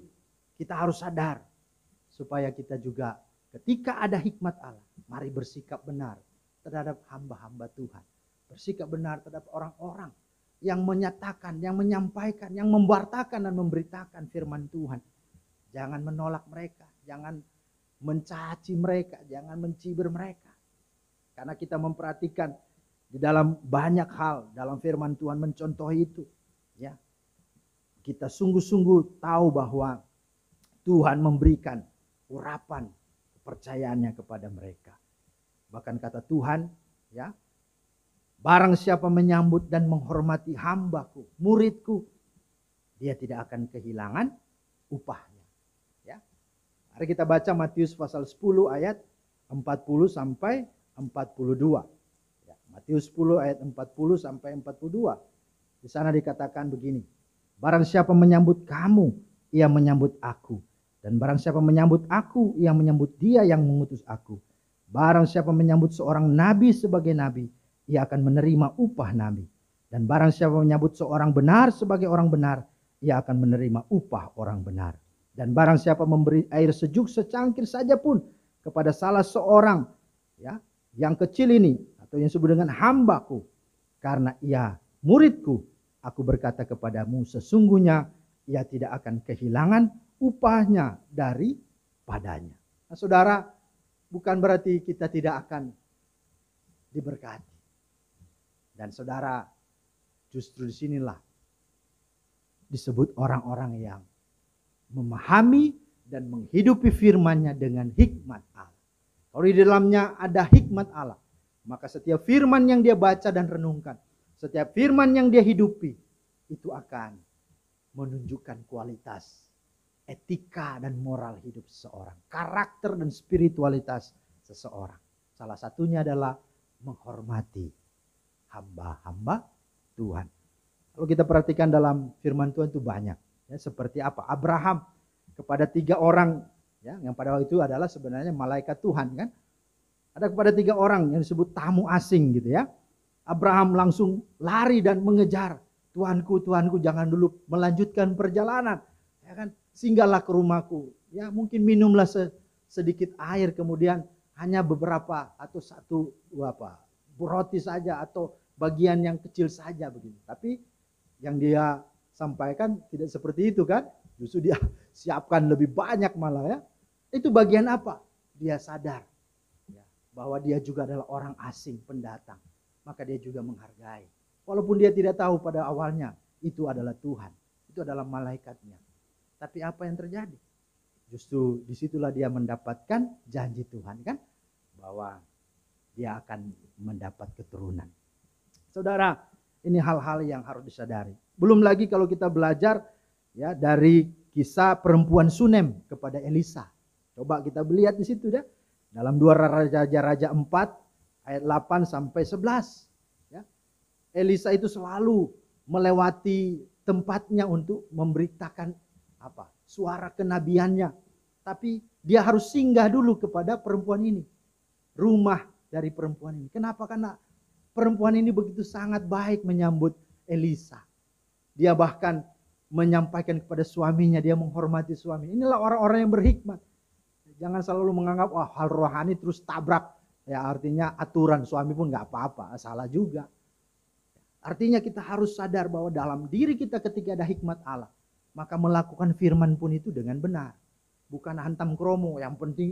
kita harus sadar supaya kita juga ketika ada hikmat Allah, mari bersikap benar terhadap hamba-hamba Tuhan. Bersikap benar terhadap orang-orang yang menyatakan, yang menyampaikan, yang memwartakan dan memberitakan firman Tuhan. Jangan menolak mereka, jangan mencaci mereka, jangan mencibir mereka. Karena kita memperhatikan di dalam banyak hal dalam firman Tuhan mencontohi itu. Ya, kita sungguh-sungguh tahu bahwa Tuhan memberikan urapan kepercayaannya kepada mereka. Bahkan kata Tuhan, ya, barang siapa menyambut dan menghormati hambaku, muridku, dia tidak akan kehilangan upahnya. Ya. Mari kita baca Matius pasal 10 ayat 40 sampai 42. Ya, Matius 10 ayat 40 sampai 42. Di sana dikatakan begini. Barang siapa menyambut kamu, ia menyambut aku. Dan barang siapa menyambut aku, ia menyambut dia yang mengutus aku. Barang siapa menyambut seorang nabi sebagai nabi, ia akan menerima upah nabi. Dan barang siapa menyambut seorang benar sebagai orang benar, ia akan menerima upah orang benar. Dan barang siapa memberi air sejuk secangkir saja pun kepada salah seorang, ya, yang kecil ini, atau yang disebut dengan hambaku, karena ia muridku, aku berkata kepadamu, sesungguhnya ia tidak akan kehilangan upahnya daripadanya. Nah, saudara, bukan berarti kita tidak akan diberkati. Dan saudara, justru disinilah disebut orang-orang yang memahami dan menghidupi firman-Nya dengan hikmat Allah. Kalau di dalamnya ada hikmat Allah, maka setiap firman yang dia baca dan renungkan, setiap firman yang dia hidupi, itu akan menunjukkan kualitas etika dan moral hidup seseorang, karakter dan spiritualitas seseorang. Salah satunya adalah menghormati hamba-hamba Tuhan. Kalau kita perhatikan dalam firman Tuhan itu banyak, ya, seperti apa Abraham kepada 3 orang, ya, yang pada waktu itu adalah sebenarnya malaikat Tuhan, kan? Ada kepada 3 orang yang disebut tamu asing, gitu ya. Abraham langsung lari dan mengejar, Tuanku, Tuanku, jangan dulu melanjutkan perjalanan, ya kan? Singgahlah ke rumahku, ya mungkin minumlah sedikit air, kemudian hanya beberapa atau satu roti saja atau bagian yang kecil saja begitu. Tapi yang dia sampaikan tidak seperti itu, kan? Justru dia siapkan lebih banyak malah, ya. Itu bagian apa? Dia sadar, ya, bahwa dia juga adalah orang asing, pendatang. Maka dia juga menghargai. Walaupun dia tidak tahu pada awalnya itu adalah Tuhan, itu adalah malaikatnya. Tapi apa yang terjadi? Justru disitulah dia mendapatkan janji Tuhan, kan? Bahwa dia akan mendapat keturunan. Saudara, ini hal-hal yang harus disadari. Belum lagi kalau kita belajar, ya, dari kisah perempuan Sunem kepada Elisa. Coba kita lihat di situ, ya. Dalam 2 Raja-Raja 4 ayat 8 sampai 11. Ya. Elisa itu selalu melewati tempatnya untuk memberitakan suara kenabiannya. Tapi dia harus singgah dulu kepada perempuan ini. Rumah dari perempuan ini. Kenapa? Karena perempuan ini begitu sangat baik menyambut Elisa. Dia bahkan menyampaikan kepada suaminya, dia menghormati suami. Inilah orang-orang yang berhikmat. Jangan selalu menganggap hal rohani terus tabrak. Ya, artinya aturan suami pun gak apa-apa. Salah juga. Artinya kita harus sadar bahwa dalam diri kita ketika ada hikmat Allah, maka melakukan firman pun itu dengan benar. Bukan hantam kromo, yang penting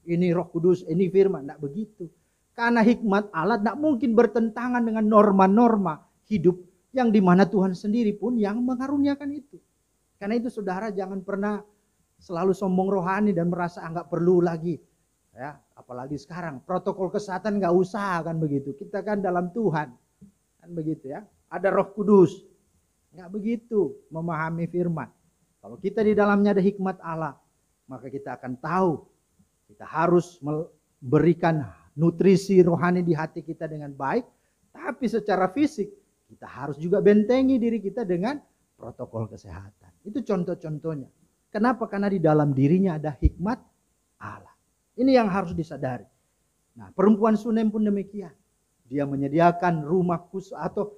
ini Roh Kudus, ini firman. Tidak begitu. Karena hikmat Allah tidak mungkin bertentangan dengan norma-norma hidup yang dimana Tuhan sendiri pun yang mengaruniakan itu. Karena itu saudara jangan pernah selalu sombong rohani dan merasa nggak perlu lagi. Ya, apalagi sekarang protokol kesehatan nggak usah, kan begitu. Kita kan dalam Tuhan, kan begitu ya. Ada Roh Kudus. Nggak begitu memahami firman. Kalau kita di dalamnya ada hikmat Allah, maka kita akan tahu kita harus memberikan nutrisi rohani di hati kita dengan baik. Tapi secara fisik kita harus juga bentengi diri kita dengan protokol kesehatan. Itu contoh-contohnya. Kenapa? Karena di dalam dirinya ada hikmat Allah. Ini yang harus disadari. Nah, perempuan Sunem pun demikian. Dia menyediakan rumah khusus atau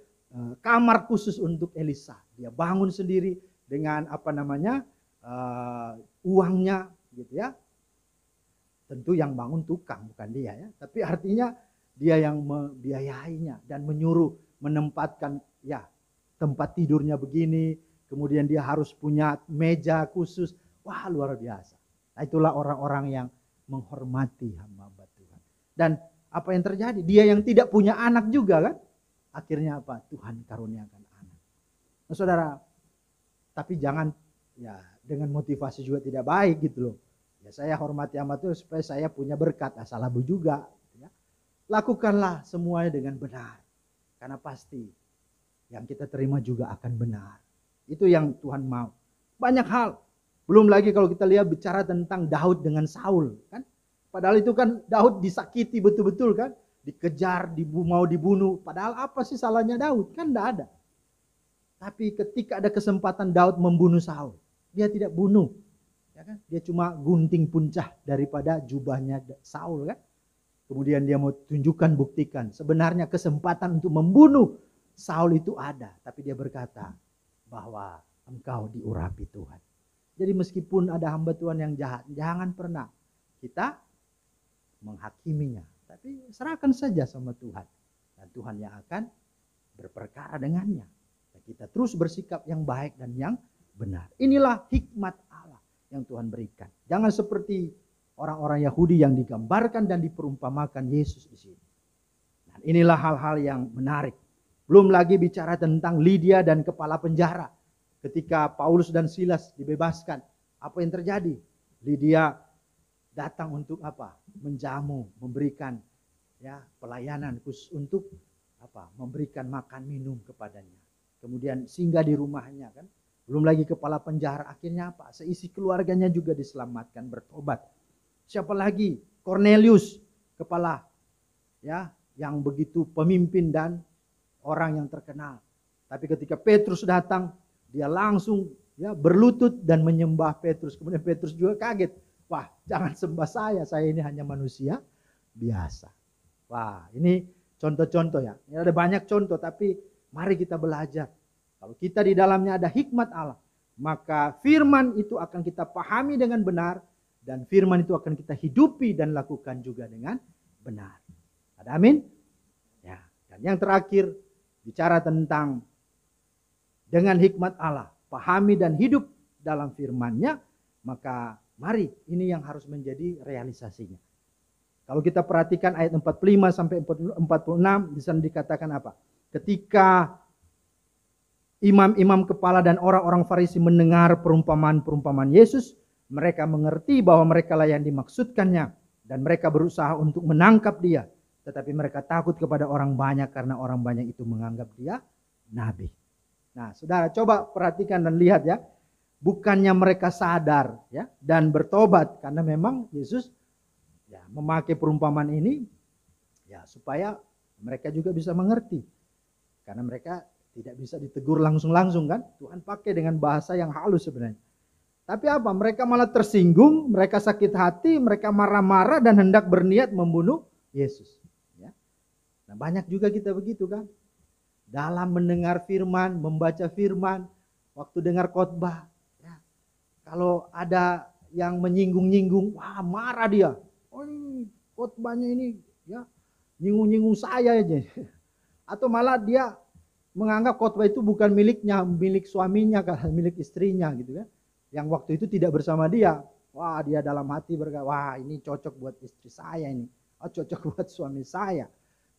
kamar khusus untuk Elisa. Dia bangun sendiri dengan uangnya, gitu ya. Tentu yang bangun tukang, bukan dia, ya. Tapi artinya dia yang membiayainya dan menyuruh menempatkan, ya, tempat tidurnya begini. Kemudian dia harus punya meja khusus. Wah, luar biasa. Nah, itulah orang-orang yang menghormati hamba Tuhan. Dan apa yang terjadi? Dia yang tidak punya anak juga, kan? Akhirnya apa? Tuhan karuniakan anak. Nah, saudara, tapi jangan ya dengan motivasi juga tidak baik gitu loh. Ya saya hormati hamba Tuhan supaya saya punya berkat. Salah juga. Ya. Lakukanlah semuanya dengan benar. Karena pasti yang kita terima juga akan benar. Itu yang Tuhan mau. Banyak hal. Belum lagi kalau kita lihat bicara tentang Daud dengan Saul, kan? Padahal itu kan Daud disakiti betul-betul, kan? Dikejar, mau dibunuh. Padahal apa sih salahnya Daud? Kan enggak ada. Tapi ketika ada kesempatan Daud membunuh Saul, dia tidak bunuh. Ya kan? Dia cuma gunting puncak daripada jubahnya Saul kan. Kemudian dia mau tunjukkan, buktikan. Sebenarnya kesempatan untuk membunuh Saul itu ada. Tapi dia berkata bahwa engkau diurapi Tuhan. Jadi meskipun ada hamba Tuhan yang jahat, jangan pernah kita menghakiminya. Tapi serahkan saja sama Tuhan. Dan Tuhan yang akan berperkara dengannya. Dan kita terus bersikap yang baik dan yang benar. Inilah hikmat Allah yang Tuhan berikan. Jangan seperti orang-orang Yahudi yang digambarkan dan diperumpamakan Yesus di sini. Dan inilah hal-hal yang menarik. Belum lagi bicara tentang Lydia dan kepala penjara. Ketika Paulus dan Silas dibebaskan, apa yang terjadi? Lydia datang untuk apa? Menjamu, memberikan ya pelayanan khusus untuk apa? Memberikan makan minum kepadanya. Kemudian singgah di rumahnya kan. Belum lagi kepala penjara, akhirnya apa? Seisi keluarganya juga diselamatkan, bertobat. Siapa lagi? Cornelius, kepala ya yang begitu pemimpin dan orang yang terkenal. Tapi ketika Petrus datang, dia langsung ya berlutut dan menyembah Petrus. Kemudian Petrus juga kaget. Wah, jangan sembah saya ini hanya manusia biasa. Wah, ini contoh-contoh ya. Ini ada banyak contoh, tapi mari kita belajar. Kalau kita di dalamnya ada hikmat Allah, maka firman itu akan kita pahami dengan benar, dan firman itu akan kita hidupi dan lakukan juga dengan benar. Ada amin? Ya. Dan yang terakhir, bicara tentang dengan hikmat Allah, pahami dan hidup dalam firman-Nya, maka mari ini yang harus menjadi realisasinya. Kalau kita perhatikan ayat 45 sampai 46, di sana dikatakan apa? Ketika imam-imam kepala dan orang-orang Farisi mendengar perumpamaan-perumpamaan Yesus, mereka mengerti bahwa mereka lah yang dimaksudkannya, dan mereka berusaha untuk menangkap dia. Tetapi mereka takut kepada orang banyak karena orang banyak itu menganggap dia nabi. Nah, saudara coba perhatikan dan lihat ya. Bukannya mereka sadar ya dan bertobat karena memang Yesus ya memakai perumpamaan ini ya supaya mereka juga bisa mengerti. Karena mereka tidak bisa ditegur langsung-langsung kan. Tuhan pakai dengan bahasa yang halus sebenarnya. Tapi apa? Mereka malah tersinggung, mereka sakit hati, mereka marah-marah dan hendak berniat membunuh Yesus. Ya. Nah, banyak juga kita begitu kan. Dalam mendengar firman, membaca firman, waktu dengar khotbah, ya, kalau ada yang menyinggung-nyinggung, wah marah dia. Oh ini khotbahnya ini ya nyinggung-nyinggung saya aja. Atau malah dia menganggap khotbah itu bukan miliknya, milik suaminya, milik istrinya gitu kan. Yang waktu itu tidak bersama dia. Wah dia dalam hati berkata, wah ini cocok buat istri saya ini. Oh cocok buat suami saya.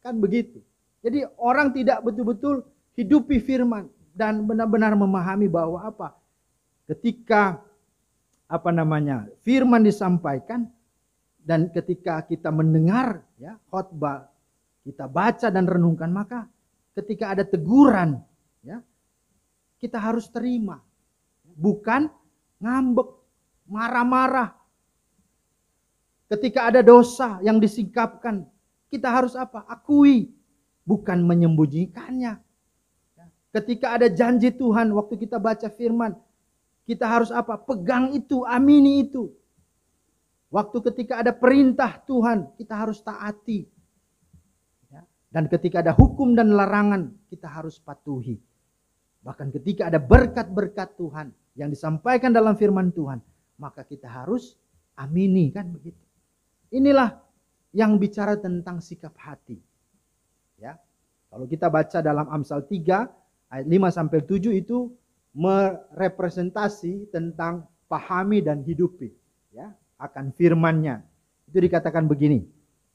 Kan begitu. Jadi orang tidak betul-betul hidupi firman. Dan benar-benar memahami bahwa apa. Ketika firman disampaikan. Dan ketika kita mendengar ya khotbah. Kita baca dan renungkan. Maka ketika ada teguran. Ya, kita harus terima. Bukan ngambek, marah-marah. Ketika ada dosa yang disingkapkan, kita harus apa? Akui, bukan menyembunyikannya. Ketika ada janji Tuhan, waktu kita baca firman, kita harus apa? Pegang itu, amini itu. Waktu ketika ada perintah Tuhan, kita harus taati. Dan ketika ada hukum dan larangan, kita harus patuhi. Bahkan ketika ada berkat-berkat Tuhan yang disampaikan dalam firman Tuhan, maka kita harus amini kan begitu. Inilah yang bicara tentang sikap hati. Ya. Kalau kita baca dalam Amsal 3 ayat 5 sampai 7 itu merepresentasi tentang pahami dan hidupi ya akan firman-Nya. Itu dikatakan begini,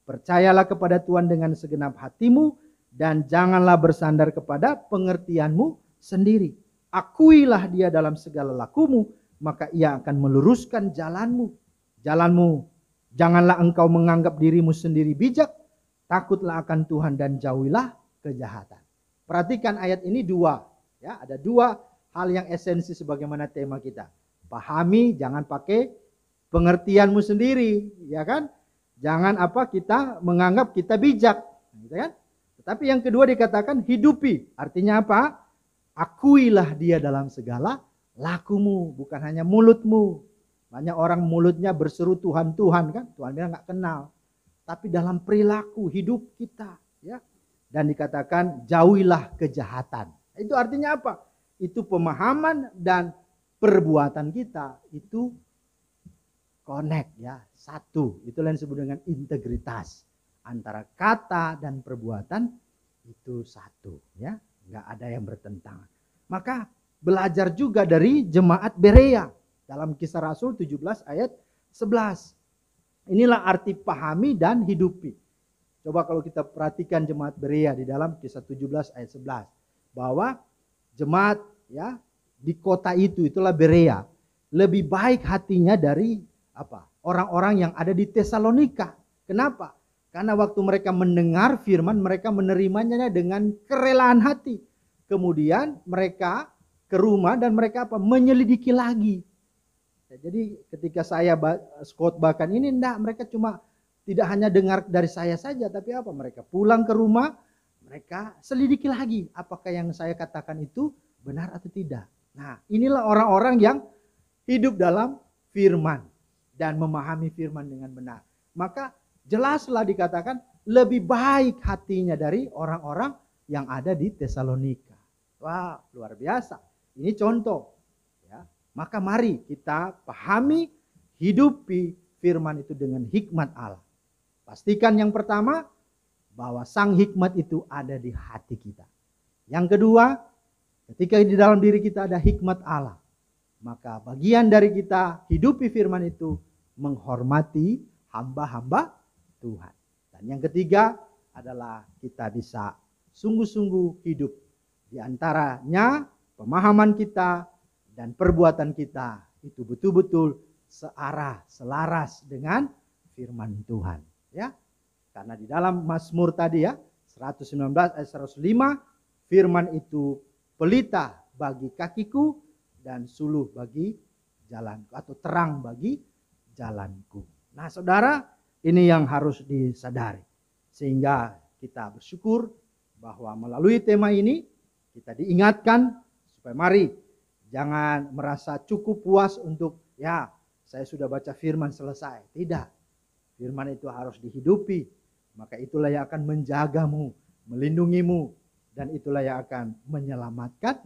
percayalah kepada Tuhan dengan segenap hatimu dan janganlah bersandar kepada pengertianmu sendiri. Akuilah dia dalam segala lakumu, maka ia akan meluruskan jalanmu. Janganlah engkau menganggap dirimu sendiri bijak, takutlah akan Tuhan dan jauhilah kejahatan. Perhatikan ayat ini dua, ya ada dua hal yang esensi sebagaimana tema kita. Pahami, jangan pakai pengertianmu sendiri, ya kan? Jangan kita menganggap kita bijak, gitu kan? Tetapi yang kedua dikatakan hidupi, artinya apa? akuilah dia dalam segala lakumu, bukan hanya mulutmu. Banyak orang mulutnya berseru Tuhan, Tuhan kan, Tuhan bilang nggak kenal. Tapi dalam perilaku hidup kita, ya. Dan dikatakan jauhilah kejahatan. Itu artinya apa? Itu pemahaman dan perbuatan kita itu connect, ya, satu. Itulah yang disebut dengan integritas antara kata dan perbuatan itu satu, ya, nggak ada yang bertentangan. Maka belajar juga dari jemaat Berea dalam Kisah Rasul 17 ayat 11. Inilah arti pahami dan hidupi. Coba kalau kita perhatikan jemaat Berea di dalam Kisah 17 ayat 11, bahwa jemaat, ya, di kota itu, itulah Berea, lebih baik hatinya dari apa? Orang-orang yang ada di Tesalonika. Kenapa? Karena waktu mereka mendengar firman, mereka menerimanya dengan kerelaan hati. Kemudian mereka ke rumah dan mereka apa? Menyelidiki lagi. Ya, jadi ketika saya khotbahkan ini, mereka cuma tidak hanya dengar dari saya saja, tapi apa? Mereka pulang ke rumah, mereka selidiki lagi apakah yang saya katakan itu benar atau tidak. Nah, inilah orang-orang yang hidup dalam firman dan memahami firman dengan benar. Maka jelaslah dikatakan lebih baik hatinya dari orang-orang yang ada di Tesalonika. Wah, luar biasa. Ini contoh. Ya. Maka mari kita pahami, hidupi firman itu dengan hikmat Allah. Pastikan yang pertama, bahwa sang hikmat itu ada di hati kita. Yang kedua, ketika di dalam diri kita ada hikmat Allah, maka bagian dari kita hidupi firman itu menghormati hamba-hamba Tuhan. Dan yang ketiga adalah kita bisa sungguh-sungguh hidup. Di antaranya pemahaman kita dan perbuatan kita itu betul-betul searah, selaras dengan firman Tuhan. Ya, karena di dalam Mazmur tadi, ya, 119 ayat 105, firman itu pelita bagi kakiku dan suluh bagi jalanku, atau terang bagi jalanku. Nah, saudara, ini yang harus disadari. Sehingga kita bersyukur bahwa melalui tema ini kita diingatkan supaya mari jangan merasa cukup puas untuk, ya, saya sudah baca firman selesai. Tidak. Firman itu harus dihidupi. Maka itulah yang akan menjagamu, melindungimu, dan itulah yang akan menyelamatkan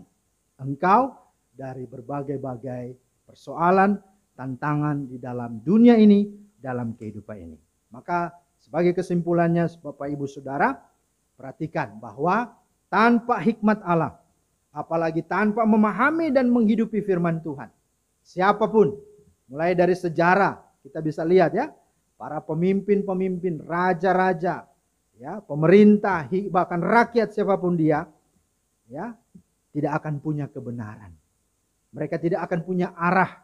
engkau dari berbagai-bagai persoalan, tantangan di dalam dunia ini, dalam kehidupan ini. Maka sebagai kesimpulannya, Bapak Ibu Saudara, perhatikan bahwa tanpa hikmat Allah, apalagi tanpa memahami dan menghidupi firman Tuhan, siapapun, mulai dari sejarah kita bisa lihat, ya, para pemimpin-pemimpin, raja-raja, ya, pemerintah, bahkan rakyat siapapun dia, ya, tidak akan punya kebenaran. Mereka tidak akan punya arah.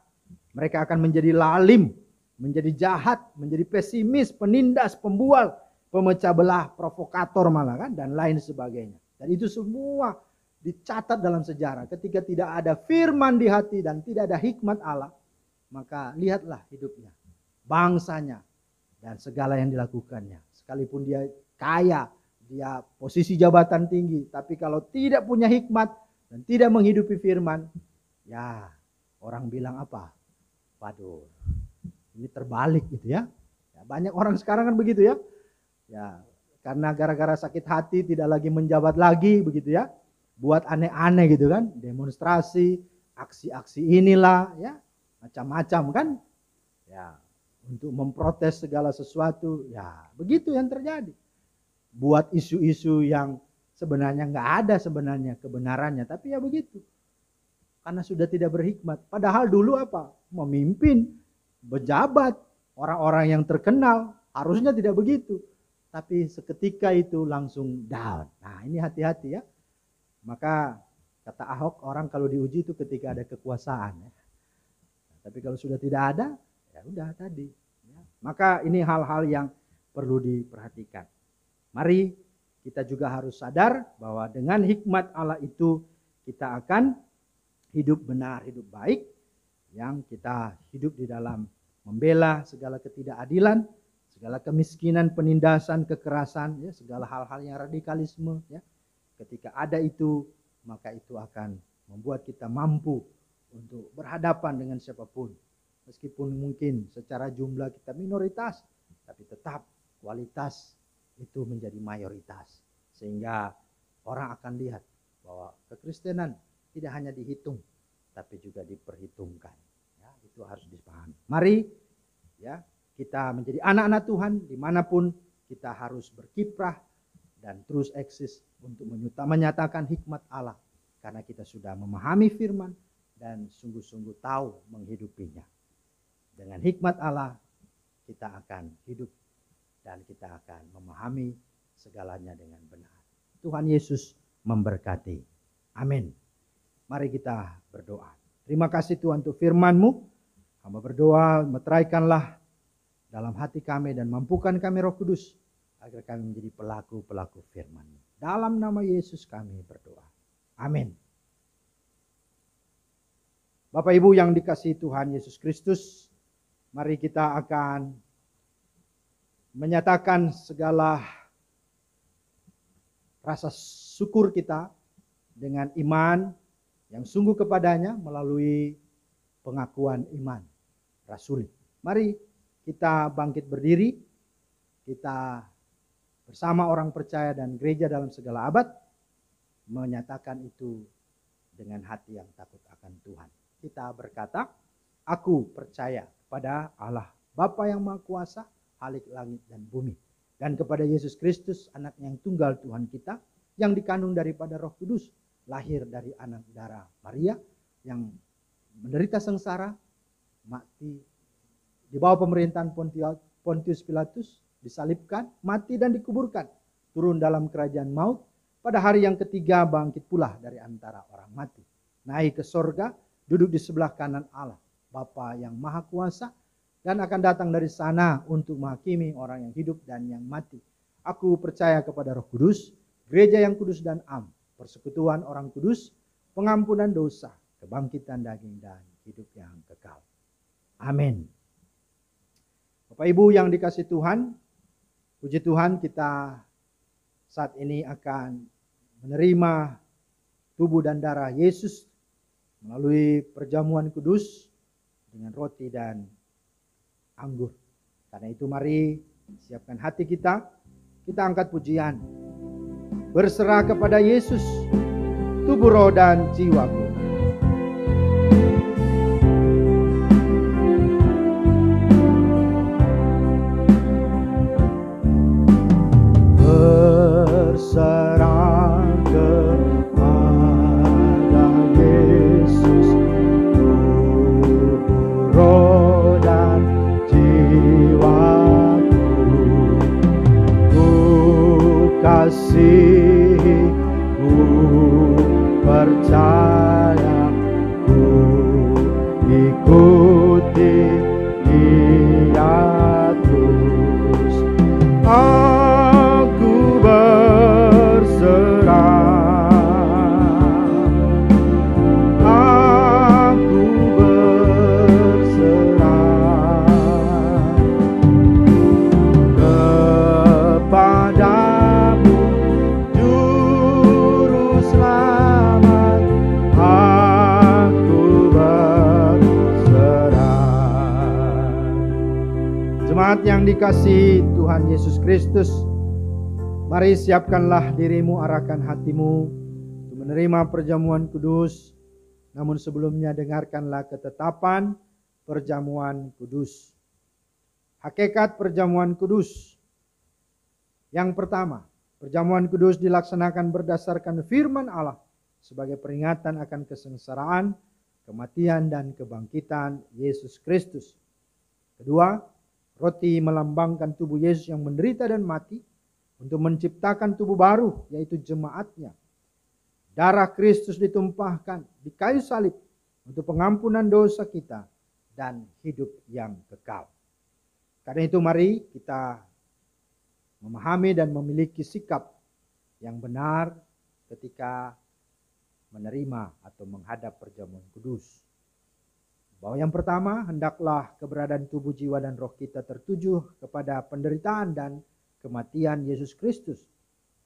Mereka akan menjadi lalim, menjadi jahat, menjadi pesimis, penindas, pembual, pemecah belah, provokator malah, kan, dan lain sebagainya. Dan itu semua dicatat dalam sejarah. Ketika tidak ada firman di hati dan tidak ada hikmat Allah, maka lihatlah hidupnya, bangsanya, dan segala yang dilakukannya. Sekalipun dia kaya, dia posisi jabatan tinggi, tapi kalau tidak punya hikmat dan tidak menghidupi firman, ya, orang bilang apa? Waduh, ini terbalik gitu, ya. Ya, banyak orang sekarang kan begitu, ya. Ya, karena gara-gara sakit hati tidak lagi menjabat lagi begitu, ya. Buat aneh-aneh gitu kan, demonstrasi, aksi-aksi inilah, ya, macam-macam kan. Ya, untuk memprotes segala sesuatu, ya, begitu yang terjadi. Buat isu-isu yang sebenarnya nggak ada sebenarnya kebenarannya, tapi ya begitu. Karena sudah tidak berhikmat. Padahal dulu apa? Memimpin, pejabat, orang-orang yang terkenal, harusnya tidak begitu. Tapi seketika itu langsung down. Nah, ini hati-hati, ya. Maka kata Ahok, orang kalau diuji itu ketika ada kekuasaan, ya. Nah, tapi kalau sudah tidak ada, ya udah tadi, ya. Maka ini hal-hal yang perlu diperhatikan. Mari kita juga harus sadar bahwa dengan hikmat Allah itu kita akan hidup benar, hidup baik, yang kita hidup di dalam membela segala ketidakadilan, segala kemiskinan, penindasan, kekerasan, ya, segala hal-hal yang radikalisme, ya. Ketika ada itu, maka itu akan membuat kita mampu untuk berhadapan dengan siapapun. Meskipun mungkin secara jumlah kita minoritas, tapi tetap kualitas itu menjadi mayoritas. Sehingga orang akan lihat bahwa kekristenan tidak hanya dihitung, tapi juga diperhitungkan. Ya, itu harus dipahami. Mari ya kita menjadi anak-anak Tuhan dimanapun kita harus berkiprah dan terus eksis untuk menyatakan hikmat Allah. Karena kita sudah memahami firman dan sungguh-sungguh tahu menghidupinya. Dengan hikmat Allah kita akan hidup dan kita akan memahami segalanya dengan benar. Tuhan Yesus memberkati. Amin. Mari kita berdoa. Terima kasih Tuhan untuk firman-Mu. Hamba berdoa, meteraikanlah dalam hati kami dan mampukan kami Roh Kudus agar kami menjadi pelaku-pelaku firman-Mu. Dalam nama Yesus kami berdoa. Amin. Bapak Ibu yang dikasihi Tuhan Yesus Kristus, mari kita akan menyatakan segala rasa syukur kita dengan iman yang sungguh kepadanya melalui pengakuan iman rasuli. Mari kita bangkit berdiri, kita bersama orang percaya dan gereja dalam segala abad menyatakan itu dengan hati yang takut akan Tuhan. Kita berkata, aku percaya kepada Allah Bapa yang Maha Kuasa, Khalik langit dan bumi, dan kepada Yesus Kristus, anak yang tunggal Tuhan kita, yang dikandung daripada Roh Kudus, lahir dari anak darah Maria, yang menderita sengsara, mati di bawah pemerintahan Pontius Pilatus, disalibkan, mati dan dikuburkan, turun dalam kerajaan maut, pada hari yang ketiga bangkit pula dari antara orang mati, naik ke sorga, duduk di sebelah kanan Allah, Bapa yang Maha Kuasa, dan akan datang dari sana untuk menghakimi orang yang hidup dan yang mati. Aku percaya kepada Roh Kudus, gereja yang kudus dan am, persekutuan orang kudus, pengampunan dosa, kebangkitan daging dan hidup yang kekal. Amin. Bapak Ibu yang dikasihi Tuhan, puji Tuhan kita saat ini akan menerima tubuh dan darah Yesus melalui perjamuan kudus dengan roti dan anggur. Karena itu mari siapkan hati kita, kita angkat pujian. Berserah kepada Yesus, tubuh, roh, dan jiwaku. Berserah kepada Yesus, tubuh, roh, dan jiwaku. Ku kasihi, ku percaya, ku ikuti Dia terus. Aku berserah, aku berserah kepadamu, Juru Selamat. Aku berserah. Jemaat yang dikasihi Tuhan Yesus Kristus, mari siapkanlah dirimu, arahkan hatimu untuk menerima perjamuan kudus. Namun sebelumnya dengarkanlah ketetapan perjamuan kudus. Hakikat perjamuan kudus. Yang pertama, perjamuan kudus dilaksanakan berdasarkan firman Allah sebagai peringatan akan kesengsaraan, kematian, dan kebangkitan Yesus Kristus. Kedua, roti melambangkan tubuh Yesus yang menderita dan mati untuk menciptakan tubuh baru, yaitu jemaatnya. Darah Kristus ditumpahkan di kayu salib untuk pengampunan dosa kita dan hidup yang kekal. Karena itu mari kita memahami dan memiliki sikap yang benar ketika menerima atau menghadap perjamuan kudus. Bahwa yang pertama, hendaklah keberadaan tubuh, jiwa, dan roh kita tertuju kepada penderitaan dan kematian Yesus Kristus.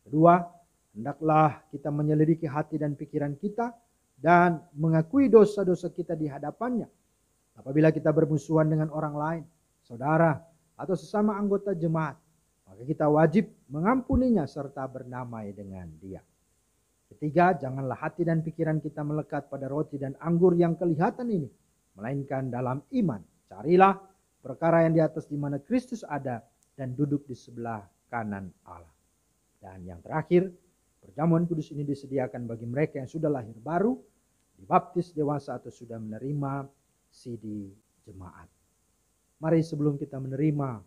Kedua, Hendaklah kita menyelidiki hati dan pikiran kita dan mengakui dosa-dosa kita di hadapannya. Apabila kita bermusuhan dengan orang lain, saudara, atau sesama anggota jemaat, maka kita wajib mengampuninya serta berdamai dengan dia. Ketiga, janganlah hati dan pikiran kita melekat pada roti dan anggur yang kelihatan ini, melainkan dalam iman. Carilah perkara yang di atas di mana Kristus ada dan duduk di sebelah kanan Allah. Dan yang terakhir, perjamuan kudus ini disediakan bagi mereka yang sudah lahir baru, dibaptis dewasa atau sudah menerima sidi jemaat. Mari sebelum kita menerima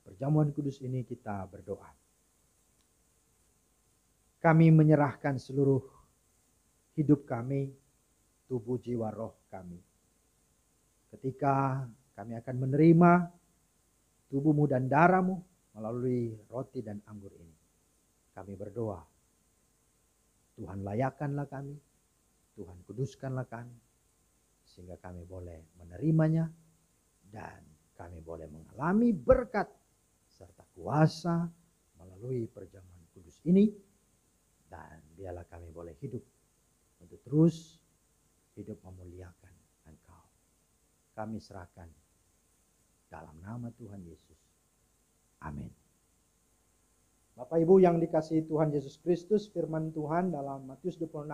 perjamuan kudus ini kita berdoa. Kami menyerahkan seluruh hidup kami, tubuh, jiwa, roh kami. Ketika kami akan menerima tubuhmu dan darahmu melalui roti dan anggur ini, kami berdoa, Tuhan layakkanlah kami, Tuhan kuduskanlah kami, sehingga kami boleh menerimanya dan kami boleh mengalami berkat serta kuasa melalui perjamuan kudus ini. Dan biarlah kami boleh hidup untuk terus hidup memuliakan Engkau. Kami serahkan dalam nama Tuhan Yesus. Amin. Bapak Ibu yang dikasihi Tuhan Yesus Kristus, firman Tuhan dalam Matius 26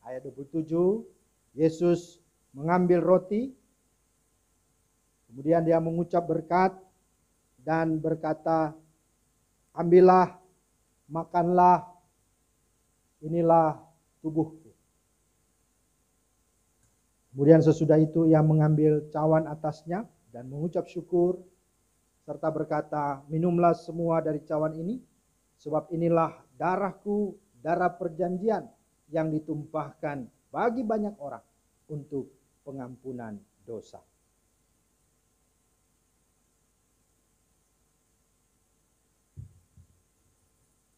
ayat 27, Yesus mengambil roti, kemudian dia mengucap berkat dan berkata, ambillah, makanlah, inilah tubuhku. Kemudian sesudah itu ia mengambil cawan atasnya dan mengucap syukur serta berkata, minumlah semua dari cawan ini, sebab inilah darahku, darah perjanjian yang ditumpahkan bagi banyak orang untuk pengampunan dosa.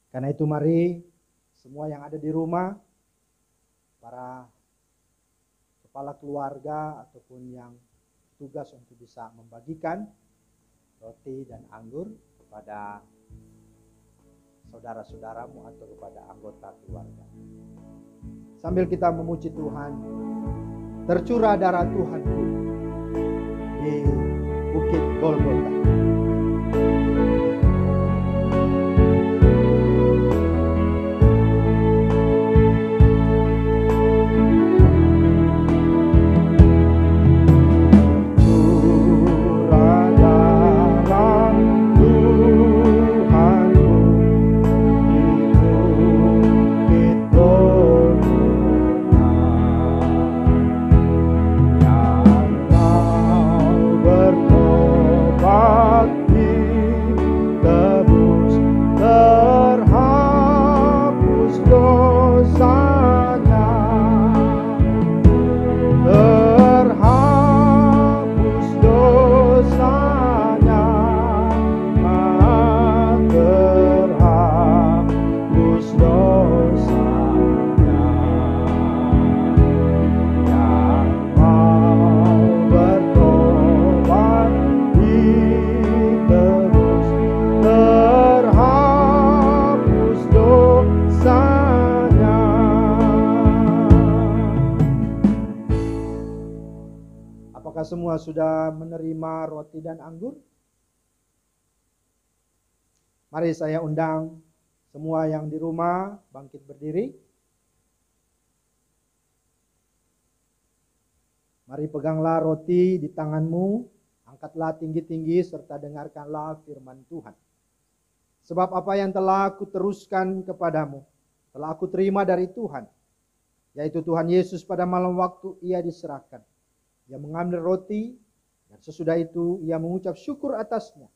Karena itu mari semua yang ada di rumah, para kepala keluarga ataupun yang tugas untuk bisa membagikan roti dan anggur kepada saudara-saudaramu atau kepada anggota keluarga. Sambil kita memuji Tuhan, tercurah darah Tuhanku di Bukit Golgota. Semua sudah menerima roti dan anggur? Mari saya undang semua yang di rumah bangkit berdiri. Mari peganglah roti di tanganmu, angkatlah tinggi-tinggi serta dengarkanlah firman Tuhan. Sebab apa yang telah aku teruskan kepadamu, telah aku terima dari Tuhan, yaitu Tuhan Yesus pada malam waktu ia diserahkan. Ia mengambil roti dan sesudah itu ia mengucap syukur atasnya.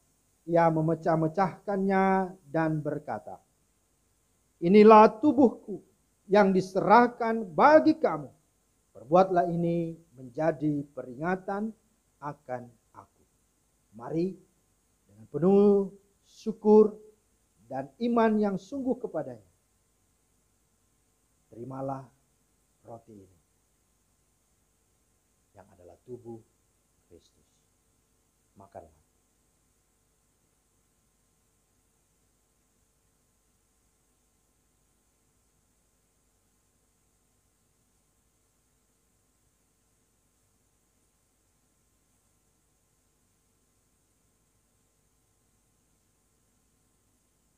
Ia memecah-mecahkannya dan berkata, inilah tubuhku yang diserahkan bagi kamu. Perbuatlah ini menjadi peringatan akan aku. Mari dengan penuh syukur dan iman yang sungguh kepadanya, terimalah roti ini yang adalah tubuh Kristus. Makanlah.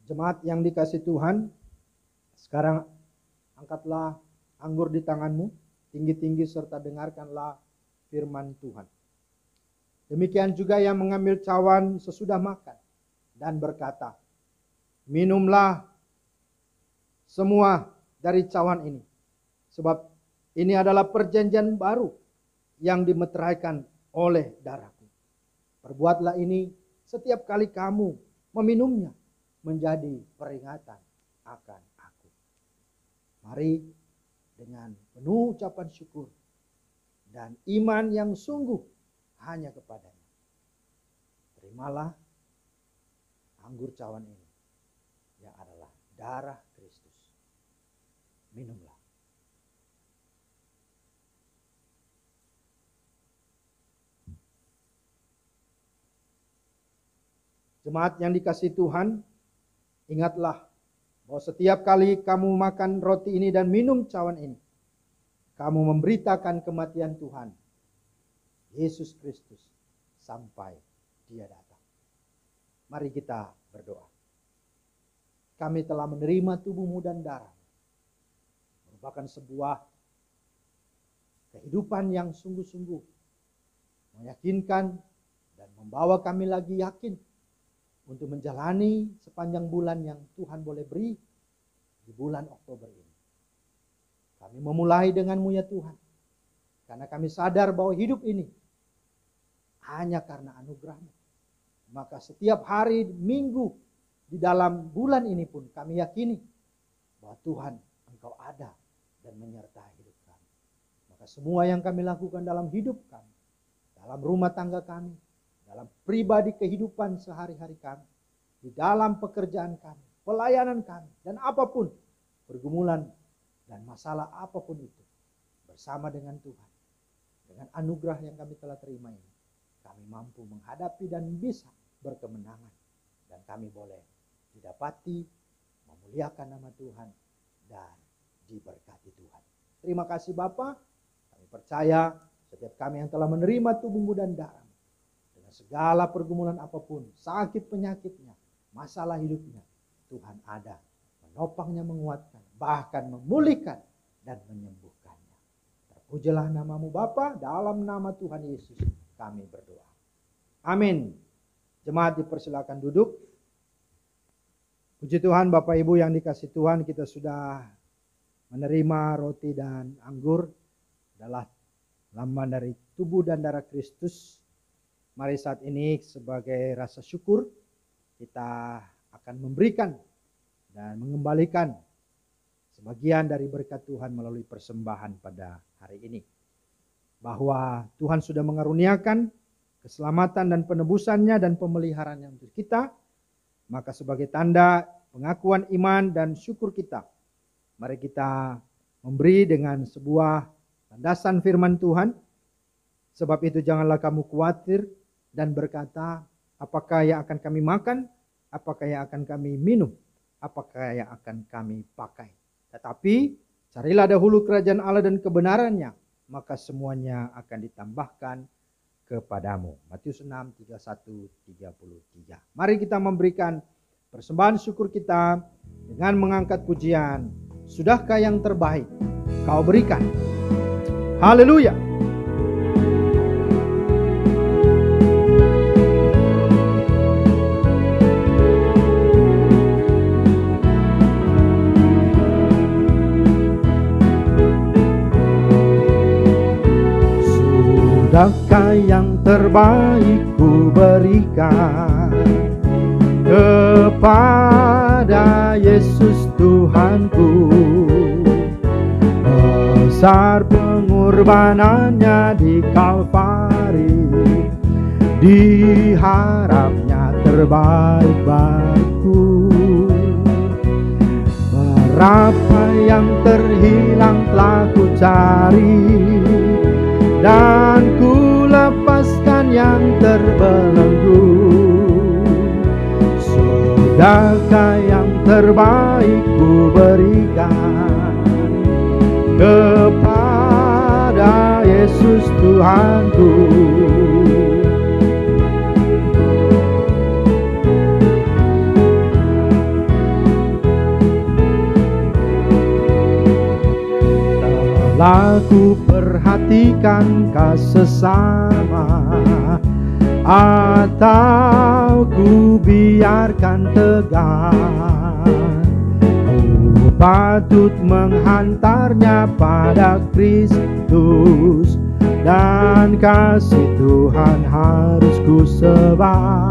Jemaat yang dikasih Tuhan, sekarang angkatlah anggur di tanganmu tinggi-tinggi serta dengarkanlah firman Tuhan. Demikian juga yang mengambil cawan sesudah makan dan berkata, minumlah semua dari cawan ini, sebab ini adalah perjanjian baru yang dimeteraikan oleh darahku. Perbuatlah ini setiap kali kamu meminumnya, menjadi peringatan akan aku. Mari dengan penuh ucapan syukur dan iman yang sungguh hanya kepadanya, terimalah anggur cawan ini yang adalah darah Kristus. Minumlah. Jemaat yang dikasihi Tuhan, ingatlah bahwa setiap kali kamu makan roti ini dan minum cawan ini, kamu memberitakan kematian Tuhan Yesus Kristus sampai Dia datang. Mari kita berdoa. Kami telah menerima tubuhmu dan darahmu, merupakan sebuah kehidupan yang sungguh-sungguh meyakinkan dan membawa kami lagi yakin untuk menjalani sepanjang bulan yang Tuhan boleh beri di bulan Oktober ini. Kami memulai denganmu ya Tuhan, karena kami sadar bahwa hidup ini hanya karena anugerah-Mu. Maka setiap hari minggu di dalam bulan ini pun kami yakini bahwa Tuhan Engkau ada dan menyertai hidup kami. Maka semua yang kami lakukan dalam hidup kami, dalam rumah tangga kami, dalam pribadi kehidupan sehari-hari kami, di dalam pekerjaan kami, pelayanan kami, dan apapun pergumulan dan masalah apapun itu, bersama dengan Tuhan, dengan anugerah yang kami telah terima ini, kami mampu menghadapi dan bisa berkemenangan, dan kami boleh didapati memuliakan nama Tuhan dan diberkati Tuhan. Terima kasih Bapa. Kami percaya setiap kami yang telah menerima tubuhmu dan darahmu, segala pergumulan apapun, sakit penyakitnya, masalah hidupnya, Tuhan ada, menopangnya, menguatkan, bahkan memulihkan dan menyembuhkannya. Terpujilah namamu Bapa, dalam nama Tuhan Yesus kami berdoa. Amin. Jemaat dipersilakan duduk. Puji Tuhan Bapak Ibu yang dikasih Tuhan, kita sudah menerima roti dan anggur adalah lambang dari tubuh dan darah Kristus. Mari saat ini sebagai rasa syukur kita akan memberikan dan mengembalikan sebagian dari berkat Tuhan melalui persembahan pada hari ini. Bahwa Tuhan sudah mengaruniakan keselamatan dan penebusannya dan pemeliharaannya untuk kita. Maka sebagai tanda pengakuan iman dan syukur kita, mari kita memberi dengan sebuah landasan firman Tuhan. Sebab itu janganlah kamu khawatir dan berkata, apakah yang akan kami makan, apakah yang akan kami minum, apakah yang akan kami pakai. Tetapi carilah dahulu kerajaan Allah dan kebenarannya, maka semuanya akan ditambahkan kepadamu. Matius 6, 31, 33. Mari kita memberikan persembahan syukur kita dengan mengangkat pujian. Sudahkah yang terbaik kau berikan? Haleluya. Sudahkah yang terbaik ku berikan kepada Yesus Tuhanku? Besar pengorbanannya di Kalvari, diharapnya terbaik bagiku. Berapa yang terhilang telah ku cari, dan ku lepaskan yang terbelenggu. Sudahkah yang terbaik ku berikan kepada Yesus Tuhanku? Telah ku perhatikan sesama, atau ku biarkan tegang? Ku patut menghantarnya pada Kristus, dan kasih Tuhan harus ku sebar.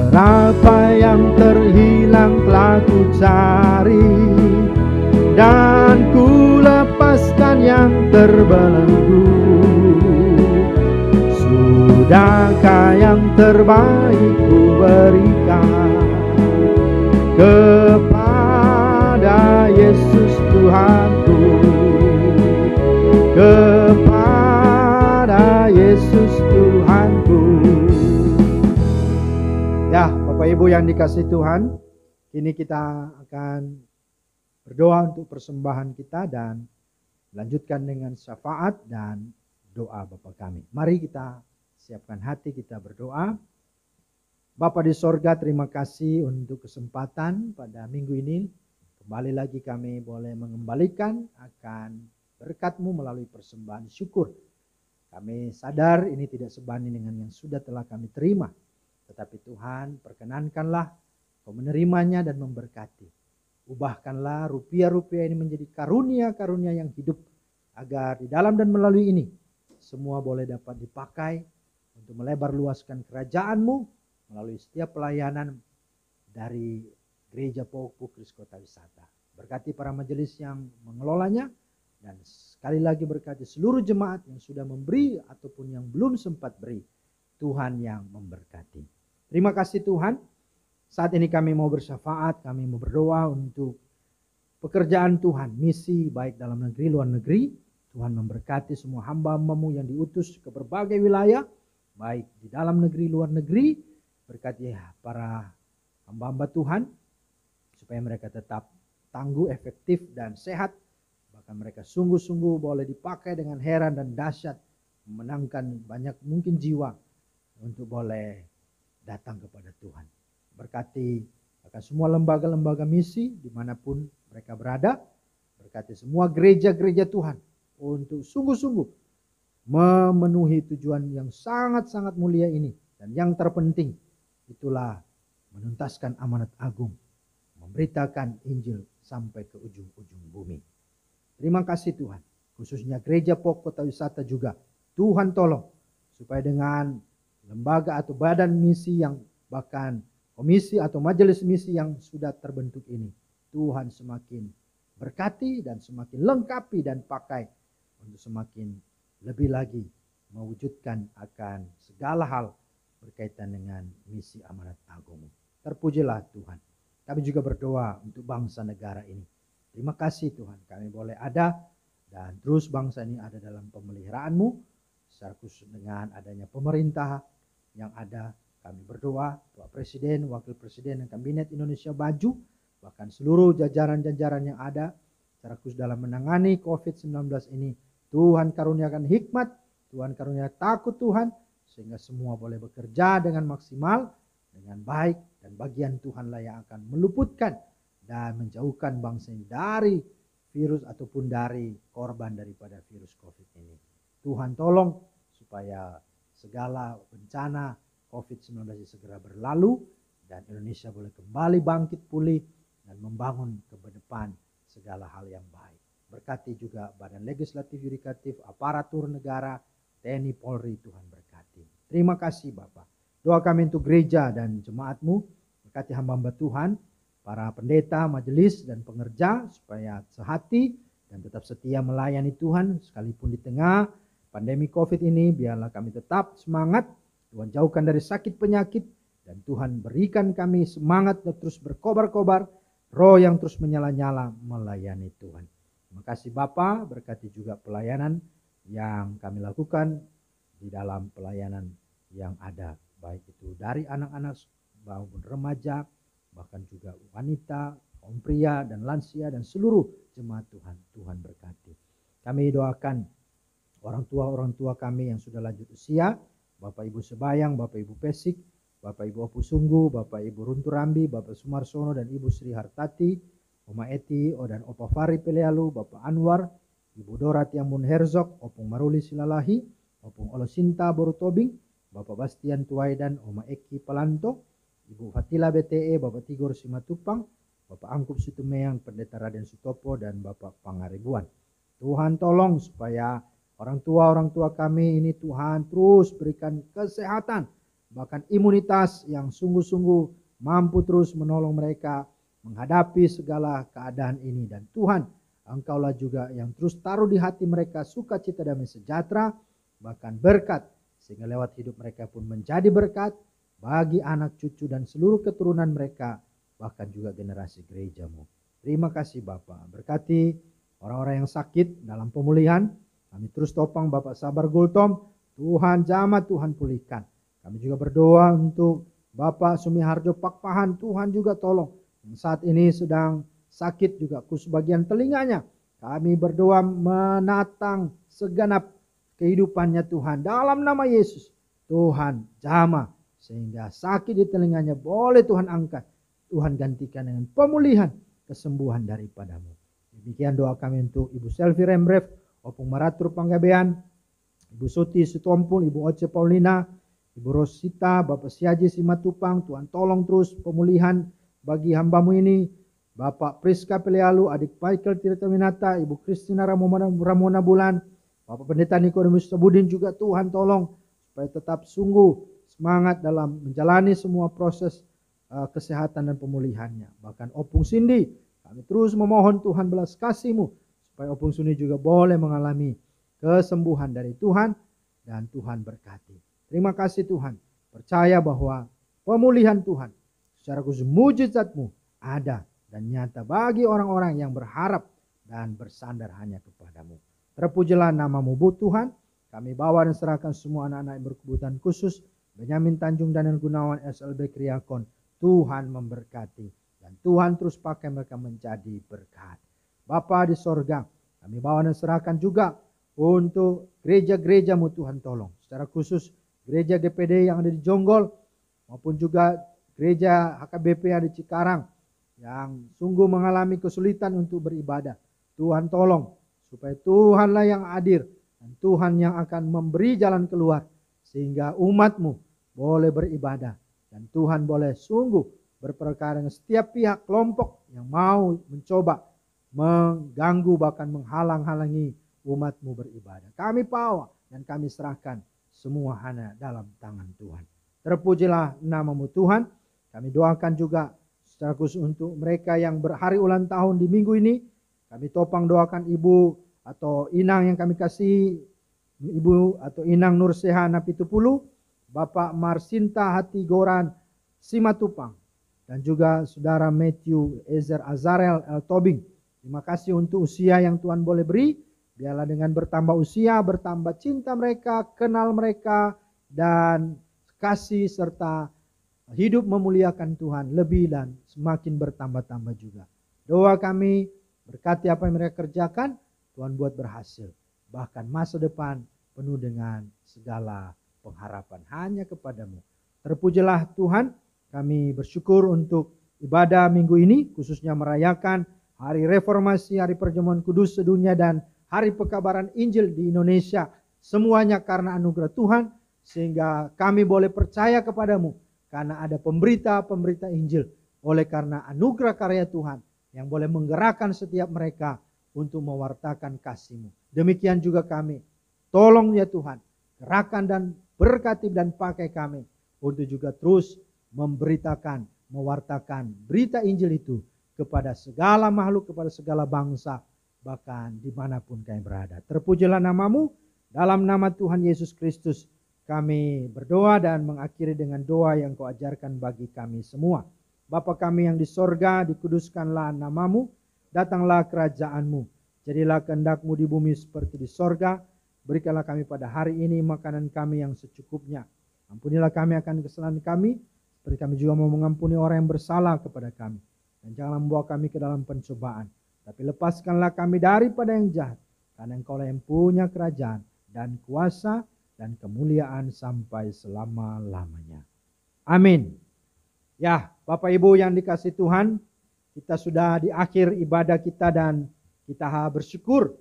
Berapa yang terhilang telah ku cari, dan ku lepaskan yang terbelenggu. Sudahkah yang terbaik ku berikan kepada Yesus Tuhanku, kepada Yesus Tuhanku. Ya, Bapak Ibu yang dikasihi Tuhan, kini kita akan berdoa untuk persembahan kita dan lanjutkan dengan syafaat dan doa Bapa kami. Mari kita siapkan hati, kita berdoa. Bapa di sorga, terima kasih untuk kesempatan pada minggu ini. Kembali lagi kami boleh mengembalikan akan berkat-Mu melalui persembahan syukur. Kami sadar ini tidak sebanding dengan yang sudah telah kami terima. Tetapi Tuhan, perkenankanlah Kau menerimanya dan memberkati. Ubahkanlah rupiah-rupiah ini menjadi karunia-karunia yang hidup, agar di dalam dan melalui ini semua boleh dapat dipakai untuk melebar luaskan kerajaan-Mu melalui setiap pelayanan dari Gereja Pokok Pukris Kota Wisata. Berkati para majelis yang mengelolanya, dan sekali lagi berkati seluruh jemaat yang sudah memberi ataupun yang belum sempat beri. Tuhan yang memberkati. Terima kasih Tuhan. Saat ini kami mau bersyafaat, kami mau berdoa untuk pekerjaan Tuhan, misi baik dalam negeri luar negeri. Tuhan memberkati semua hamba-hamba-Mu yang diutus ke berbagai wilayah, baik di dalam negeri luar negeri. Berkati para hamba-hamba Tuhan supaya mereka tetap tangguh, efektif dan sehat. Bahkan mereka sungguh-sungguh boleh dipakai dengan heran dan dahsyat, memenangkan banyak mungkin jiwa untuk boleh datang kepada Tuhan. Berkati akan semua lembaga-lembaga misi dimanapun mereka berada. Berkati semua gereja-gereja Tuhan untuk sungguh-sungguh memenuhi tujuan yang sangat-sangat mulia ini. Dan yang terpenting, itulah menuntaskan amanat agung, memberitakan Injil sampai ke ujung-ujung bumi. Terima kasih Tuhan, khususnya Gereja Pokok Kota Wisata juga. Tuhan tolong supaya dengan lembaga atau badan misi yang bahkan komisi atau majelis misi yang sudah terbentuk ini, Tuhan semakin berkati dan semakin lengkapi dan pakai untuk semakin lebih lagi mewujudkan akan segala hal berkaitan dengan misi amanat agung. Terpujilah Tuhan. Kami juga berdoa untuk bangsa negara ini. Terima kasih Tuhan, kami boleh ada dan terus bangsa ini ada dalam pemeliharaan-Mu. Secara khusus dengan adanya pemerintah yang ada, kami berdoa Pak Presiden, Wakil Presiden dan Kabinet Indonesia Maju, bahkan seluruh jajaran-jajaran yang ada secara khusus dalam menangani COVID-19 ini. Tuhan karuniakan hikmat, Tuhan karuniakan takut Tuhan, sehingga semua boleh bekerja dengan maksimal, dengan baik, dan bagian Tuhanlah yang akan meluputkan dan menjauhkan bangsa ini dari virus ataupun dari korban daripada virus COVID ini. Tuhan tolong supaya segala bencana COVID-19 ini segera berlalu dan Indonesia boleh kembali bangkit pulih dan membangun ke depan segala hal yang baik. Berkati juga badan legislatif, yudikatif, aparatur negara, TNI, Polri, Tuhan berkati. Terima kasih Bapak. Doa kami untuk gereja dan jemaat-Mu, berkati hamba-hamba Tuhan, para pendeta, majelis dan pengerja supaya sehati dan tetap setia melayani Tuhan sekalipun di tengah pandemi COVID ini. Biarlah kami tetap semangat, Tuhan jauhkan dari sakit penyakit, dan Tuhan berikan kami semangat dan terus berkobar-kobar, roh yang terus menyala-nyala melayani Tuhan. Terima kasih Bapa, berkati juga pelayanan yang kami lakukan di dalam pelayanan yang ada, baik itu dari anak-anak maupun remaja, bahkan juga wanita, kaum pria dan lansia dan seluruh jemaat Tuhan. Tuhan berkati. Kami doakan orang tua kami yang sudah lanjut usia, Bapak Ibu Sebayang, Bapak Ibu Pesik, Bapak Ibu Opusunggu, Bapak Ibu Runturambi, Bapak Sumarsono dan Ibu Sri Hartati, Oma Eti, dan Opa Fari Pelealu, Bapak Anwar, Ibu Dora Tiambun Herzog, Opung Maruli Silalahi, Opung Olosinta Borutobing, Bapak Bastian Tuaidan, Oma Eki Palanto, Ibu Fatila BTE, Bapak Tigor Simatupang, Bapak Angkup Situmeang, Pendeta Raden Sutopo, dan Bapak Pangaribuan. Tuhan tolong supaya orang tua kami ini Tuhan terus berikan kesehatan, bahkan imunitas yang sungguh-sungguh mampu terus menolong mereka menghadapi segala keadaan ini. Dan Tuhan, Engkaulah juga yang terus taruh di hati mereka sukacita damai sejahtera, bahkan berkat, sehingga lewat hidup mereka pun menjadi berkat bagi anak cucu dan seluruh keturunan mereka, bahkan juga generasi gerejamu. Terima kasih Bapa, berkati orang-orang yang sakit dalam pemulihan. Kami terus topang Bapak Sabar Gultom, Tuhan jamah, Tuhan pulihkan. Kami juga berdoa untuk Bapak Sumiharjo Pakpahan, Tuhan juga tolong. Yang saat ini sedang sakit juga khusus bagian telinganya. Kami berdoa menatang segenap kehidupannya Tuhan. Dalam nama Yesus, Tuhan jamah. Sehingga sakit di telinganya boleh Tuhan angkat. Tuhan gantikan dengan pemulihan, kesembuhan daripadamu. Demikian doa kami untuk Ibu Selvi Rembref, Opung Maratur Panggabean, Ibu Suti Sutompul, Ibu Oce Paulina, Ibu Rosita, Bapak Siaji Simatupang. Tuhan tolong terus pemulihan bagi hambamu ini. Bapak Priska Pelealu, adik Michael Tirtawinata, Ibu Kristina Ramona Bulan, Bapak Pendeta Nikodemus Sabudin juga Tuhan tolong supaya tetap sungguh semangat dalam menjalani semua proses kesehatan dan pemulihannya. Bahkan Opung Cindy, kami terus memohon Tuhan belas kasih-Mu supaya Opung Cindy juga boleh mengalami kesembuhan dari Tuhan dan Tuhan berkati. Terima kasih Tuhan, percaya bahwa pemulihan Tuhan secara khusus mujizat-Mu ada dan nyata bagi orang-orang yang berharap dan bersandar hanya kepadamu. Terpujilah nama-Mu Tuhan. Kami bawa dan serahkan semua anak-anak yang berkebutuhan khusus, Benyamin Tanjung dan Gunawan SLB Kriakon. Tuhan memberkati dan Tuhan terus pakai mereka menjadi berkat. Bapa di sorga, kami bawa dan serahkan juga untuk gereja-gereja-Mu Tuhan tolong. Secara khusus gereja GPD yang ada di Jonggol maupun juga gereja HKBP yang ada di Cikarang yang sungguh mengalami kesulitan untuk beribadah. Tuhan tolong supaya Tuhanlah yang hadir dan Tuhan yang akan memberi jalan keluar sehingga umat-Mu boleh beribadah. Dan Tuhan boleh sungguh berperkara dengan setiap pihak kelompok yang mau mencoba mengganggu bahkan menghalang-halangi umat-Mu beribadah. Kami bawa dan kami serahkan semua hanya dalam tangan Tuhan. Terpujilah nama-Mu Tuhan. Kami doakan juga secara khusus untuk mereka yang berhari ulang tahun di minggu ini. Kami topang doakan Ibu atau Inang yang kami kasih, Ibu atau Inang Nurseha Napitupulu, Bapak Marsinta Hati Goran Simatupang, dan juga Saudara Matthew Ezer Azarel El Tobing. Terima kasih untuk usia yang Tuhan boleh beri. Biarlah dengan bertambah usia, bertambah cinta mereka, kenal mereka, dan kasih serta hidup memuliakan Tuhan lebih dan semakin bertambah-tambah juga. Doa kami berkati apa yang mereka kerjakan, Tuhan buat berhasil. Bahkan masa depan penuh dengan segala pengharapan hanya kepadamu. Terpujilah Tuhan, kami bersyukur untuk ibadah minggu ini, khususnya merayakan Hari Reformasi, Hari Perjamuan Kudus sedunia, dan Hari Pekabaran Injil di Indonesia. Semuanya karena anugerah Tuhan, sehingga kami boleh percaya kepadamu, karena ada pemberita-pemberita Injil, oleh karena anugerah karya Tuhan, yang boleh menggerakkan setiap mereka untuk mewartakan kasih-Mu. Demikian juga kami, tolong ya Tuhan, gerakan dan berkati dan pakai kami untuk juga terus memberitakan, mewartakan berita Injil itu kepada segala makhluk, kepada segala bangsa, bahkan dimanapun kami berada. Terpujilah nama-Mu, dalam nama Tuhan Yesus Kristus kami berdoa dan mengakhiri dengan doa yang Kau ajarkan bagi kami semua. Bapa kami yang di sorga, dikuduskanlah nama-Mu, datanglah kerajaan-Mu, jadilah kehendak-Mu di bumi seperti di sorga. Berikanlah kami pada hari ini makanan kami yang secukupnya. Ampunilah kami akan kesalahan kami, seperti kami juga mau mengampuni orang yang bersalah kepada kami. Dan janganlah membawa kami ke dalam pencobaan, tapi lepaskanlah kami daripada yang jahat. Karena Engkaulah yang punya kerajaan dan kuasa dan kemuliaan sampai selama-lamanya. Amin. Ya, Bapak Ibu yang dikasih Tuhan, kita sudah di akhir ibadah kita dan kita bersyukur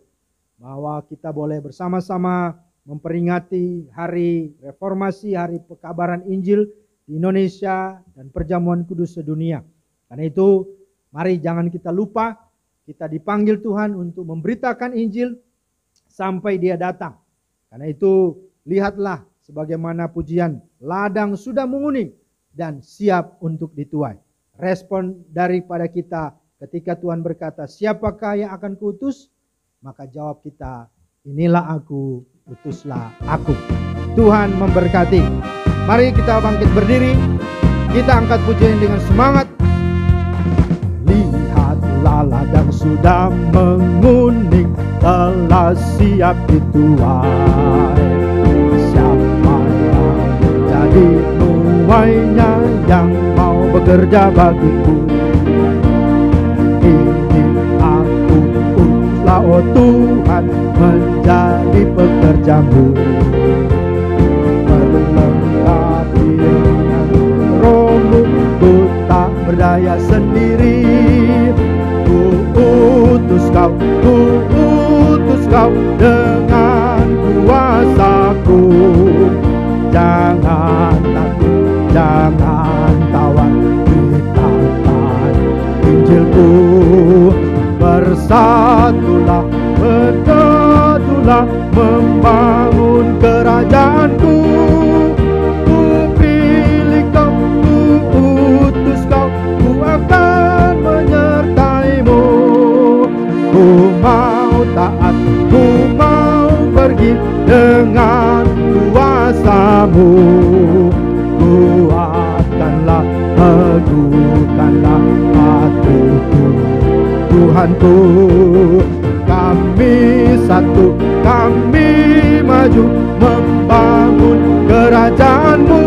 bahwa kita boleh bersama-sama memperingati hari reformasi, hari pekabaran Injil di Indonesia dan perjamuan kudus sedunia. Karena itu, mari jangan kita lupa, kita dipanggil Tuhan untuk memberitakan Injil sampai Dia datang. Karena itu, lihatlah sebagaimana pujian, ladang sudah menguning dan siap untuk dituai. Respon daripada kita ketika Tuhan berkata, siapakah yang akan kuutus? Maka jawab kita, inilah aku, utuslah aku. Tuhan memberkati. Mari kita bangkit berdiri, kita angkat pujian dengan semangat. Lihatlah ladang sudah menguning, telah siap dituai. Siapa yang jadi nuainya, yang mau bekerja bagiku? Ini aku, utuslah oh Tuhan, menjadi pekerjamu. Perlengkapi dengan rohmu, ku tak berdaya sendiri. Ku utus kau dengan kuasaku. Jangan takut, jangan tawar, beritakan Injilku. Bersatulah, bersatulah, membangun kerajaanku. Ku pilih kau, ku utus kau, ku akan menyertaimu. Ku mau taat, ku mau pergi dengan kuasamu. Kuatkanlah, teguhkanlah hatiku, Tuhanku. Kami satu, kami maju membangun kerajaanmu.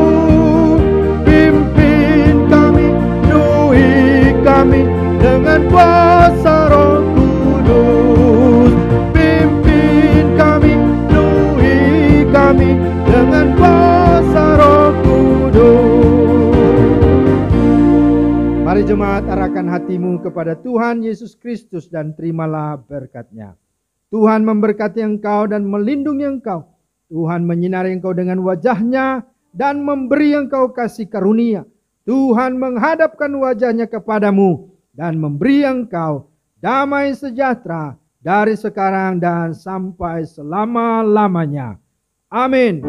Pimpin kami, penuhi kami dengan kuasa Roh Kudus. Pimpin kami, penuhi kami dengan kuasa Roh Kudus. Mari jemaat, arahkan hatimu kepada Tuhan Yesus Kristus dan terimalah berkat-Nya. Tuhan memberkati engkau dan melindungi engkau. Tuhan menyinari engkau dengan wajah-Nya dan memberi engkau kasih karunia. Tuhan menghadapkan wajah-Nya kepadamu dan memberi engkau damai sejahtera dari sekarang dan sampai selama-lamanya. Amin.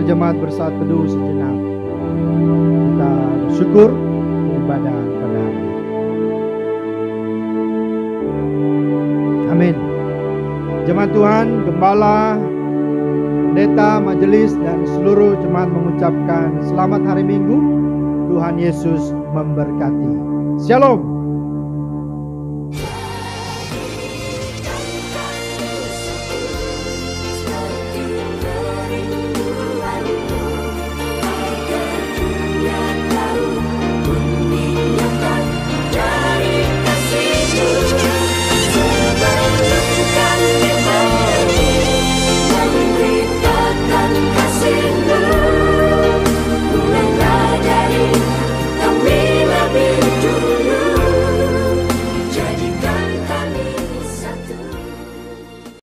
Jemaat bersatu teduh sejenak. Kita bersyukur beribadah kepada Allah. Amin. Jemaat Tuhan, gembala, pendeta, majelis dan seluruh jemaat mengucapkan selamat hari Minggu. Tuhan Yesus memberkati. Shalom.